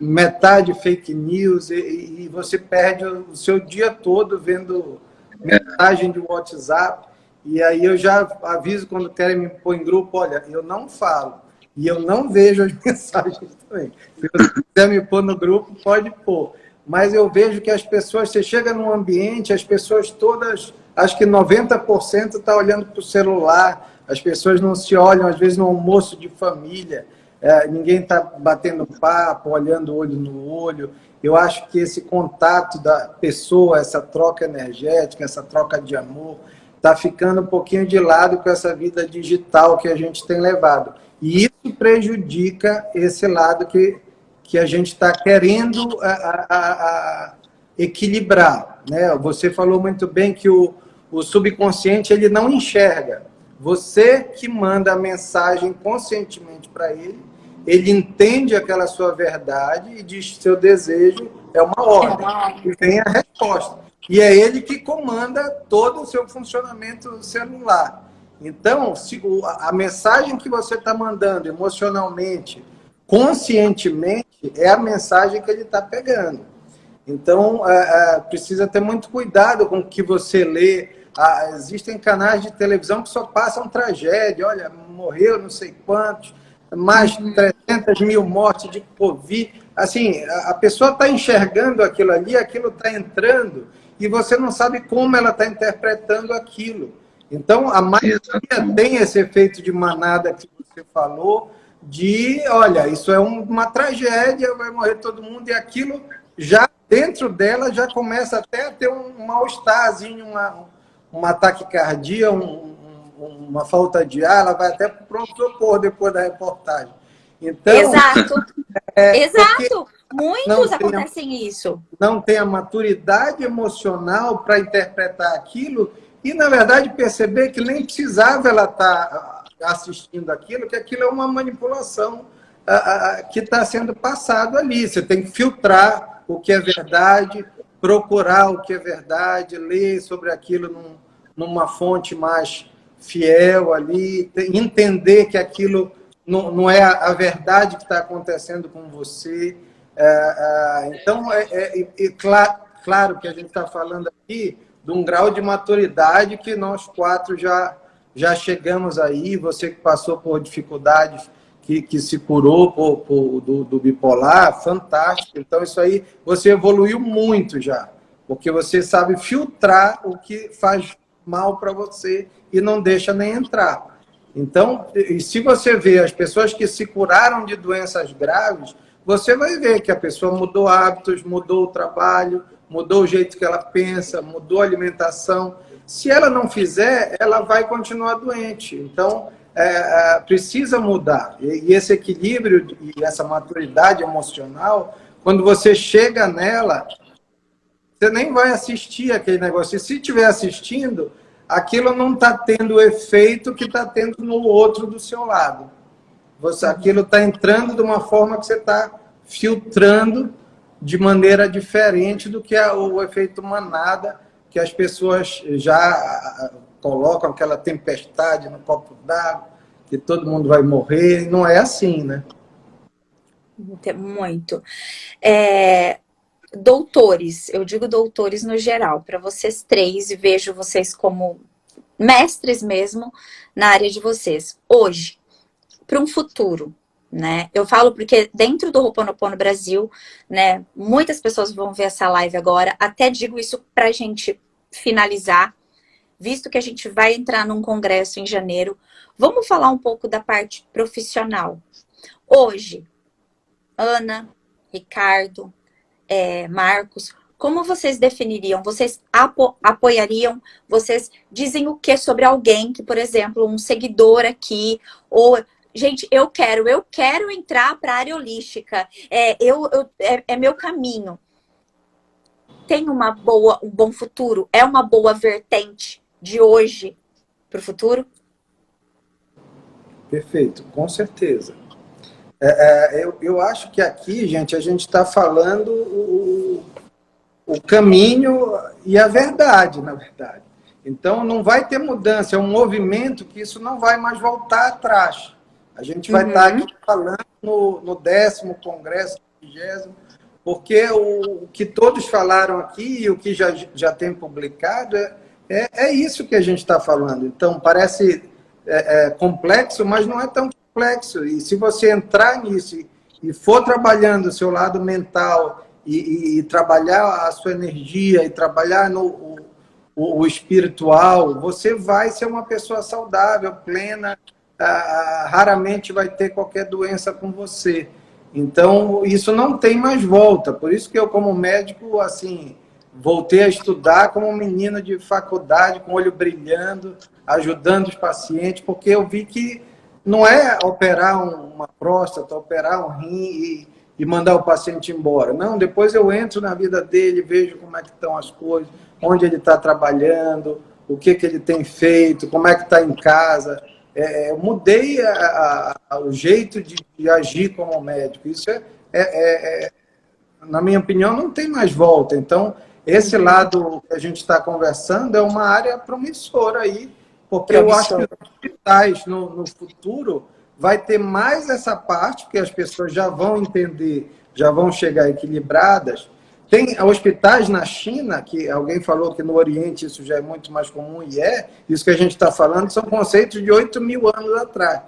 metade fake news, e você perde o seu dia todo vendo mensagem de WhatsApp, e aí eu já aviso quando querem me pôr em grupo, olha, eu não falo, e eu não vejo as mensagens também. Se você quiser me pôr no grupo, pode pôr. Mas eu vejo que as pessoas, você chega num ambiente, as pessoas todas, acho que 90% está olhando para o celular, as pessoas não se olham, às vezes no almoço de família, ninguém está batendo papo, olhando olho no olho. Eu acho que esse contato da pessoa, essa troca energética, essa troca de amor, está ficando um pouquinho de lado com essa vida digital que a gente tem levado. E isso prejudica esse lado que a gente está querendo equilibrar, né? Você falou muito bem que o subconsciente ele não enxerga. Você que manda a mensagem conscientemente para ele entende aquela sua verdade e diz que seu desejo é uma ordem. E vem a resposta. E é ele que comanda todo o seu funcionamento celular. Então, se a mensagem que você está mandando emocionalmente, conscientemente, é a mensagem que ele está pegando. Então, precisa ter muito cuidado com o que você lê. Existem canais de televisão que só passam tragédia. Olha, morreu não sei quantos, mais de 300 mil mortes de Covid. Assim, a pessoa está enxergando aquilo ali, aquilo está entrando, e você não sabe como ela está interpretando aquilo. Então, a maioria tem esse efeito de manada que você falou, de, olha, isso é uma tragédia, vai morrer todo mundo, e aquilo já dentro dela já começa até a ter um mal-estarzinho, uma taquicardia, uma falta de ar, ela vai até para o pronto-socorro depois da reportagem. Então, exato, exato. Muitos acontecem isso. Não tem a maturidade emocional para interpretar aquilo e, na verdade, perceber que nem precisava ela estar assistindo aquilo, que aquilo é uma manipulação que está sendo passado ali. Você tem que filtrar o que é verdade, procurar o que é verdade, ler sobre aquilo numa fonte mais fiel ali, entender que aquilo não é a verdade que está acontecendo com você. Então, claro que a gente está falando aqui de um grau de maturidade que nós quatro já chegamos aí, você que passou por dificuldades, que se curou do bipolar, fantástico. Então, isso aí, você evoluiu muito já, porque você sabe filtrar o que faz mal para você e não deixa nem entrar. Então, e se você vê as pessoas que se curaram de doenças graves, você vai ver que a pessoa mudou hábitos, mudou o trabalho, mudou o jeito que ela pensa, mudou a alimentação. Se ela não fizer, ela vai continuar doente. Então, precisa mudar. E esse equilíbrio e essa maturidade emocional, quando você chega nela, você nem vai assistir aquele negócio. E se estiver assistindo, aquilo não está tendo o efeito que está tendo no outro do seu lado. Aquilo está entrando de uma forma que você está filtrando de maneira diferente do que o efeito manada, que as pessoas já colocam aquela tempestade no copo d'água, que todo mundo vai morrer. Não é assim, né? Muito. Doutores, eu digo doutores no geral, para vocês três, e vejo vocês como mestres mesmo na área de vocês. Hoje, para um futuro, né? Eu falo porque dentro do Ho'oponopono Brasil, né? Muitas pessoas vão ver essa live agora. Até digo isso para a gente finalizar, visto que a gente vai entrar num congresso em janeiro. Vamos falar um pouco da parte profissional. Hoje, Ana, Ricardo, Marcos, como vocês definiriam? Vocês apoiariam? Vocês dizem o que sobre alguém que, por exemplo, um seguidor aqui, ou... Gente, eu quero entrar para a área holística. É meu caminho. Tem um bom futuro? É uma boa vertente de hoje para o futuro? Perfeito, com certeza. Eu acho que aqui, gente, a gente está falando o caminho e a verdade, na verdade. Então, não vai ter mudança. É um movimento que isso não vai mais voltar atrás. A gente vai estar aqui falando no 10º Congresso, 20º, porque o que todos falaram aqui e o que já tem publicado é isso que a gente está falando. Então, parece complexo, mas não é tão complexo. E se você entrar nisso e for trabalhando o seu lado mental e trabalhar a sua energia e trabalhar o espiritual, você vai ser uma pessoa saudável, plena, raramente vai ter qualquer doença com você. Então, isso não tem mais volta. Por isso que eu, como médico, assim, voltei a estudar como menina de faculdade, com o olho brilhando, ajudando os pacientes, porque eu vi que não é operar uma próstata, operar um rim e mandar o paciente embora. Não, depois eu entro na vida dele, vejo como é que estão as coisas, onde ele está trabalhando, o que ele tem feito, como é que está em casa. Eu mudei o jeito de agir como médico. Isso na minha opinião, não tem mais volta. Então, esse lado que a gente está conversando é uma área promissora aí, porque eu acho que os hospitais no futuro vai ter mais essa parte, porque as pessoas já vão entender, já vão chegar equilibradas. Tem hospitais na China, que alguém falou que no Oriente isso já é muito mais comum, e isso que a gente está falando são conceitos de 8.000 anos atrás.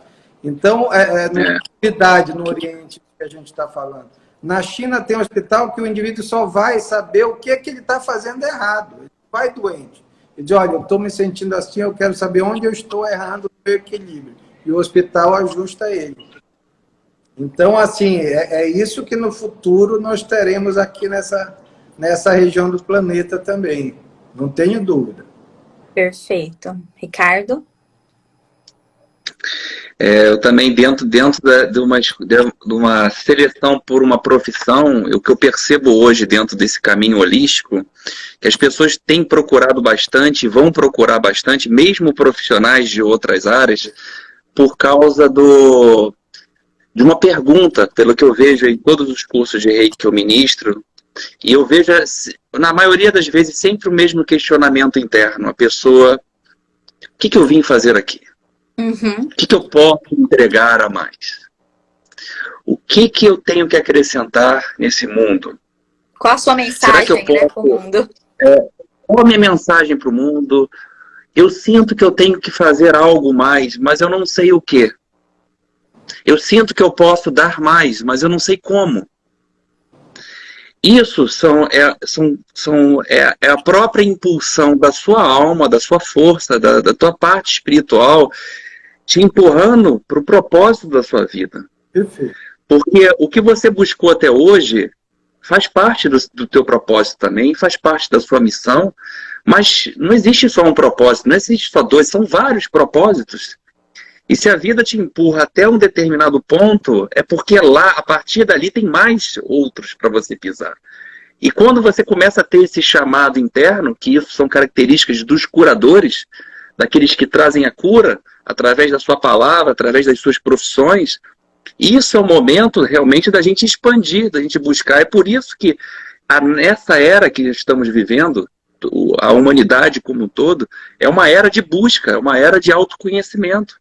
Então, não é novidade no Oriente que a gente está falando. Na China tem um hospital que o indivíduo só vai saber o que é que ele está fazendo errado. Ele vai doente. Ele diz, olha, eu estou me sentindo assim, eu quero saber onde eu estou errando no meu equilíbrio. E o hospital ajusta ele. Então, assim, é isso que no futuro nós teremos aqui nessa região do planeta também. Não tenho dúvida. Perfeito. Ricardo? Eu também, dentro de uma seleção por uma profissão, o que eu percebo hoje dentro desse caminho holístico, que as pessoas têm procurado bastante, vão procurar bastante, mesmo profissionais de outras áreas, por causa de uma pergunta, pelo que eu vejo em todos os cursos de Reiki que eu ministro, e eu vejo, na maioria das vezes, sempre o mesmo questionamento interno. A pessoa, o que eu vim fazer aqui? Uhum. O que eu posso entregar a mais? O que eu tenho que acrescentar nesse mundo? Qual a sua mensagem, né, para o mundo? Qual a minha mensagem para o mundo? Eu sinto que eu tenho que fazer algo mais, mas eu não sei o quê. Eu sinto que eu posso dar mais, mas eu não sei como. Isso é a própria impulsão da sua alma, da sua força, da tua parte espiritual, te empurrando para o propósito da sua vida. Perfeito. Porque o que você buscou até hoje faz parte do teu propósito também, faz parte da sua missão, mas não existe só um propósito, não existe só dois, são vários propósitos. E se a vida te empurra até um determinado ponto, é porque lá, a partir dali, tem mais outros para você pisar. E quando você começa a ter esse chamado interno, que isso são características dos curadores, daqueles que trazem a cura, através da sua palavra, através das suas profissões, isso é o momento realmente da gente expandir, da gente buscar. É por isso que nessa era que estamos vivendo, a humanidade como um todo, é uma era de busca, é uma era de autoconhecimento.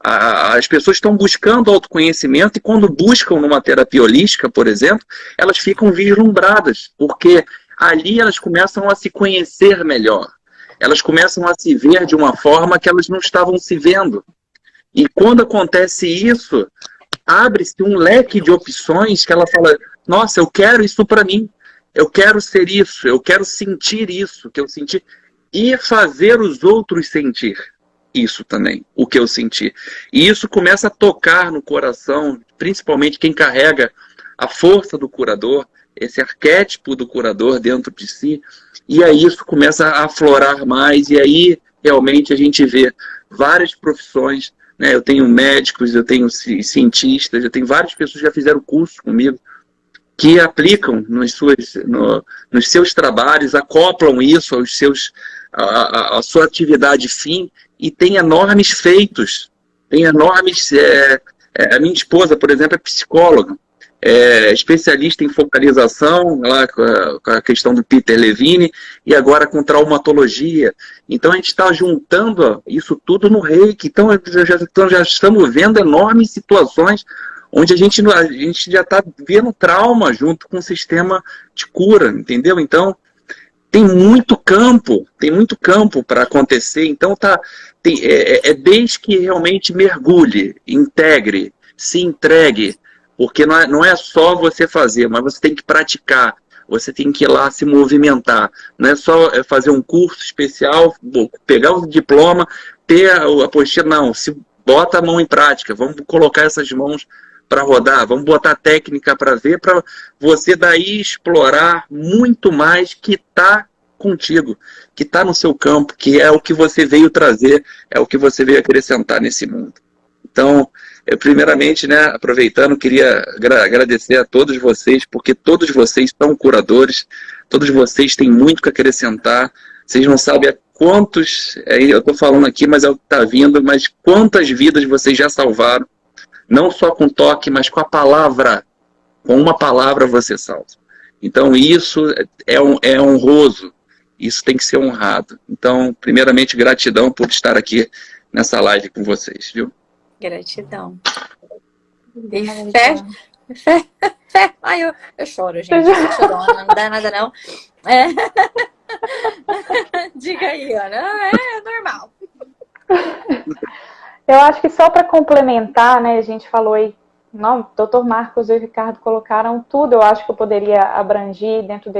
As pessoas estão buscando autoconhecimento e quando buscam numa terapia holística, por exemplo, elas ficam vislumbradas, porque ali elas começam a se conhecer melhor. Elas começam a se ver de uma forma que elas não estavam se vendo. E quando acontece isso, abre-se um leque de opções que ela fala, nossa, eu quero isso para mim, eu quero ser isso, eu quero sentir isso que eu senti, e fazer os outros sentir isso também, o que eu senti. E isso começa a tocar no coração, principalmente quem carrega a força do curador, esse arquétipo do curador dentro de si, e aí isso começa a aflorar mais, e aí realmente a gente vê várias profissões, né? Eu tenho médicos, eu tenho cientistas, eu tenho várias pessoas que já fizeram curso comigo, que aplicam nos seus trabalhos, acoplam isso aos seus, a sua atividade fim, e tem enormes feitos, tem enormes... a minha esposa, por exemplo, é psicóloga, é especialista em focalização, lá com a questão do Peter Levine, e agora com traumatologia. Então a gente está juntando isso tudo no Reiki. Então já estamos vendo enormes situações onde a gente já está vendo trauma junto com o sistema de cura, entendeu? Então tem muito campo para acontecer. Então desde que realmente mergulhe, integre, se entregue, porque não é só você fazer, mas você tem que praticar, você tem que ir lá se movimentar. Não é só fazer um curso especial, pegar o diploma, ter a apostila, não, se bota a mão em prática, vamos colocar essas mãos para rodar, vamos botar técnica para ver, para você daí explorar muito mais que está contigo, que está no seu campo, que é o que você veio trazer, é o que você veio acrescentar nesse mundo. Então, eu primeiramente, né, aproveitando, queria agradecer a todos vocês, porque todos vocês são curadores, todos vocês têm muito que acrescentar, vocês não sabem quantos, eu estou falando aqui, mas é o que está vindo, mas quantas vidas vocês já salvaram, não só com toque, mas com a palavra, com uma palavra você salva. Então isso é honroso, isso tem que ser honrado. Então, primeiramente, gratidão por estar aqui nessa live com vocês, viu? Gratidão. E fé. Ai, eu choro, gente. Eu sou chorona, não dá nada, não. Diga aí, Ana. É normal. Eu acho que só para complementar, né, a gente falou aí, não, Dr. Marcos e o Ricardo colocaram tudo, eu acho que eu poderia abranger dentro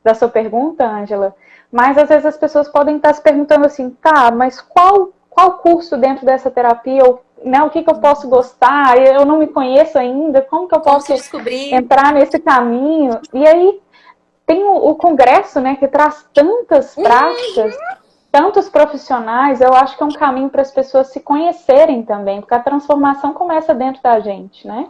da sua pergunta, Ângela, mas às vezes as pessoas podem estar se perguntando assim, tá, mas qual curso dentro dessa terapia, ou, né, o que eu posso gostar, eu não me conheço ainda, como que eu posso entrar nesse caminho? E aí tem o congresso, né, que traz tantas práticas, tantos profissionais, eu acho que é um caminho para as pessoas se conhecerem também, porque a transformação começa dentro da gente, né?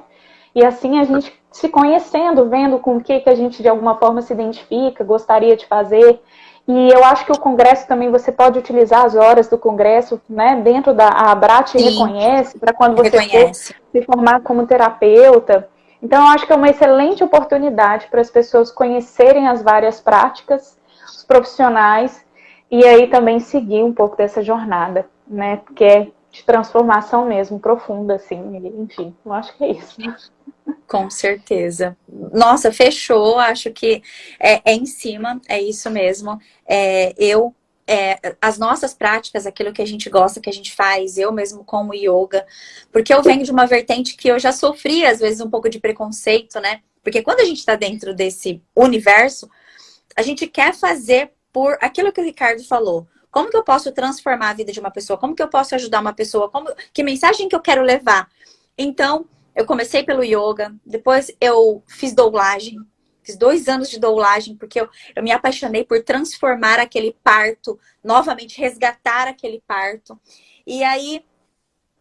E assim a gente se conhecendo, vendo com o que a gente de alguma forma se identifica, gostaria de fazer. E eu acho que o congresso também, você pode utilizar as horas do congresso, né? Dentro da ABRAT reconhece, para quando você for se formar como terapeuta. Então, eu acho que é uma excelente oportunidade para as pessoas conhecerem as várias práticas, os profissionais, e aí também seguir um pouco dessa jornada, né? Porque é de transformação mesmo, profunda, assim. Enfim, eu acho que é isso. Com certeza. Nossa, fechou. Acho que é em cima, é isso mesmo. As nossas práticas, aquilo que a gente gosta, que a gente faz, eu mesmo com o yoga, porque eu venho de uma vertente que eu já sofri, às vezes, um pouco de preconceito, né? Porque quando a gente está dentro desse universo, a gente quer fazer por aquilo que o Ricardo falou. Como que eu posso transformar a vida de uma pessoa? Como que eu posso ajudar uma pessoa? Que mensagem que eu quero levar? Então, eu comecei pelo yoga, depois eu fiz doulagem, fiz 2 anos de doulagem, porque eu me apaixonei por transformar aquele parto, novamente resgatar aquele parto. E aí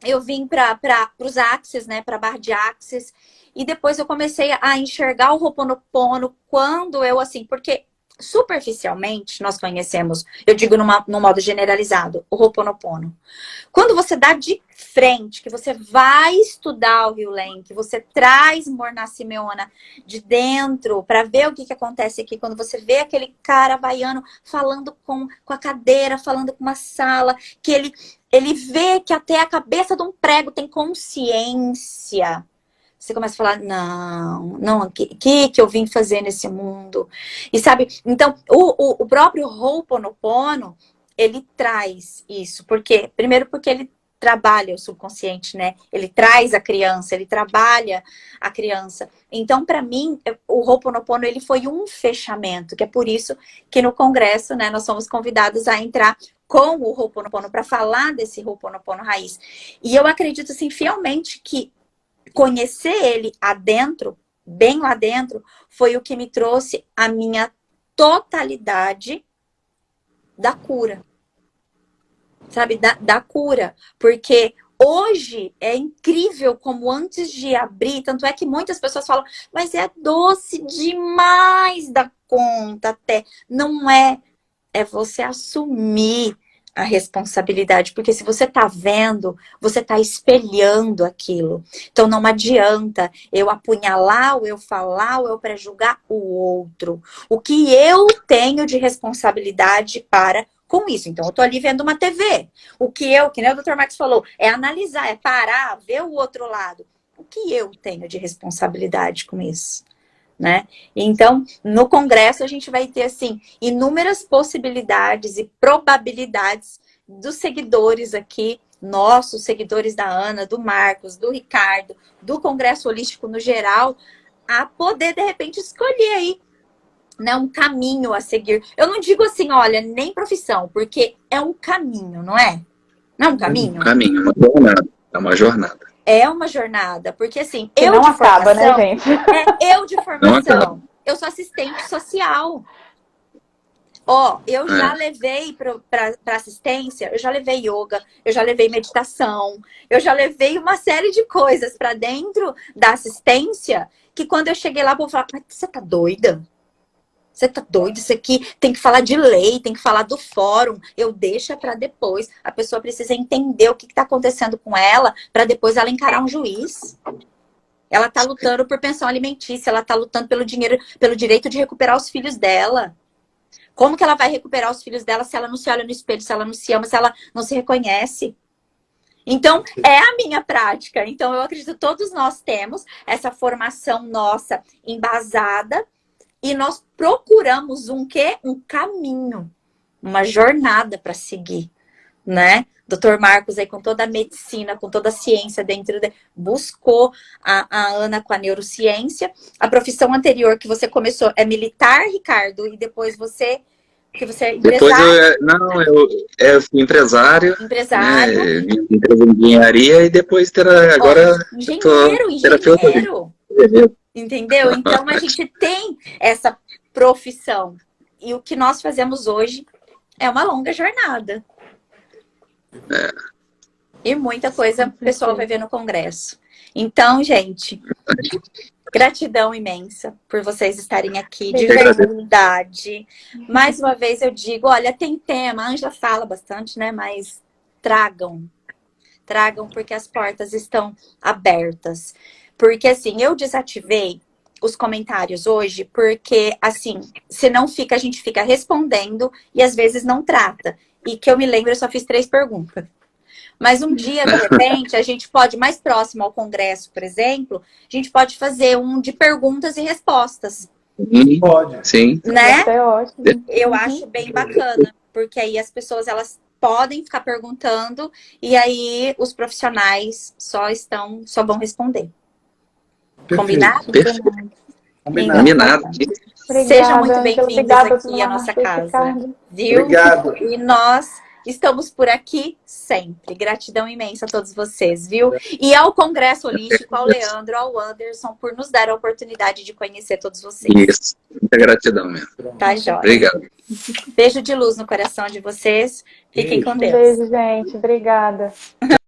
eu vim para os axis, né, para a barra de axis, e depois eu comecei a enxergar o Ho'oponopono quando eu, assim, porque superficialmente nós conhecemos, eu digo num modo generalizado, o Ho'oponopono. Quando você dá de frente, que você vai estudar o Rio Len, que você traz Morna Simeona de dentro para ver o que acontece aqui, quando você vê aquele cara havaiano falando com a cadeira, falando com uma sala, que ele vê que até a cabeça de um prego tem consciência. Você começa a falar, não, o que eu vim fazer nesse mundo? E sabe, então, o próprio Ho'oponopono, ele traz isso. Por quê? Primeiro porque ele trabalha o subconsciente, né? Ele traz a criança, ele trabalha a criança. Então, para mim, o Ho'oponopono, ele foi um fechamento, que é por isso que no congresso, né, nós somos convidados a entrar com o Ho'oponopono para falar desse Ho'oponopono raiz. E eu acredito, assim, fielmente que conhecer ele adentro, bem lá dentro, foi o que me trouxe a minha totalidade da cura. Sabe? Da cura. Porque hoje é incrível como antes de abrir, tanto é que muitas pessoas falam, mas é doce demais da conta até. Não é. É você assumir a responsabilidade, porque se você tá vendo, você tá espelhando aquilo. Então não adianta eu apunhalar, ou eu falar, ou eu prejulgar o outro. O que eu tenho de responsabilidade para com isso? Então eu tô ali vendo uma TV. O que nem o Dr. Marcos falou, é analisar, é parar, ver o outro lado. O que eu tenho de responsabilidade com isso? Né? Então, no congresso a gente vai ter, assim, inúmeras possibilidades e probabilidades dos seguidores aqui, nossos seguidores da Ana, do Marcos, do Ricardo, do Congresso Holístico no geral, a poder, de repente, escolher aí, né, um caminho a seguir. Eu não digo assim, olha, nem profissão, porque é um caminho, não é? Não é um caminho? É um caminho, uma jornada. É uma jornada. É uma jornada, porque assim, que não acaba, né, gente? Eu de formação, eu sou assistente social. Eu já levei para assistência, eu já levei yoga, eu já levei meditação, eu já levei uma série de coisas para dentro da assistência, que quando eu cheguei lá, eu vou falar, mas você tá doida? Você tá doido? Isso aqui tem que falar de lei, tem que falar do fórum. Eu deixo para depois. A pessoa precisa entender o que está acontecendo com ela para depois ela encarar um juiz. Ela está lutando por pensão alimentícia, ela está lutando pelo direito de recuperar os filhos dela. Como que ela vai recuperar os filhos dela se ela não se olha no espelho, se ela não se ama, se ela não se reconhece? Então, é a minha prática. Então, eu acredito que todos nós temos essa formação nossa embasada e nós procuramos um quê? Um caminho, uma jornada para seguir, né? Dr. Marcos aí com toda a medicina, com toda a ciência dentro buscou a Ana com a neurociência. A profissão anterior que você começou é militar, Ricardo, e depois você é empresário. Depois eu fui empresário. Empresário. Né, empresa de engenharia e depois agora engenheiro. Entendeu? Então a gente tem essa profissão. E o que nós fazemos hoje é uma longa jornada. E muita coisa o pessoal vai ver no congresso. Então, gente, gratidão imensa por vocês estarem aqui, de verdade. Mais uma vez eu digo, olha, tem tema, a Ângela fala bastante, né? Mas tragam, porque as portas estão abertas. Porque, assim, eu desativei os comentários hoje, porque, assim, se não fica, a gente fica respondendo e às vezes não trata. E que eu me lembro, eu só fiz 3 perguntas. Mas um dia, de repente, a gente pode, mais próximo ao congresso, por exemplo, a gente pode fazer um de perguntas e respostas. Pode. Sim. Né? Isso é ótimo. Eu acho bem bacana, porque aí as pessoas, elas podem ficar perguntando e aí os profissionais só vão responder. Perfeito. Combinado? Perfeito. Combinado. Sejam muito bem-vindos aqui à Márcia, nossa casa. Ricardo. Viu? Obrigado. E nós estamos por aqui sempre. Gratidão imensa a todos vocês, viu? E ao Congresso Holístico, ao Leandro, ao Anderson, por nos dar a oportunidade de conhecer todos vocês. Isso. Muita gratidão mesmo. Tá, jóia? Obrigado. Beijo de luz no coração de vocês. Fiquem com Deus. Beijo, gente. Obrigada.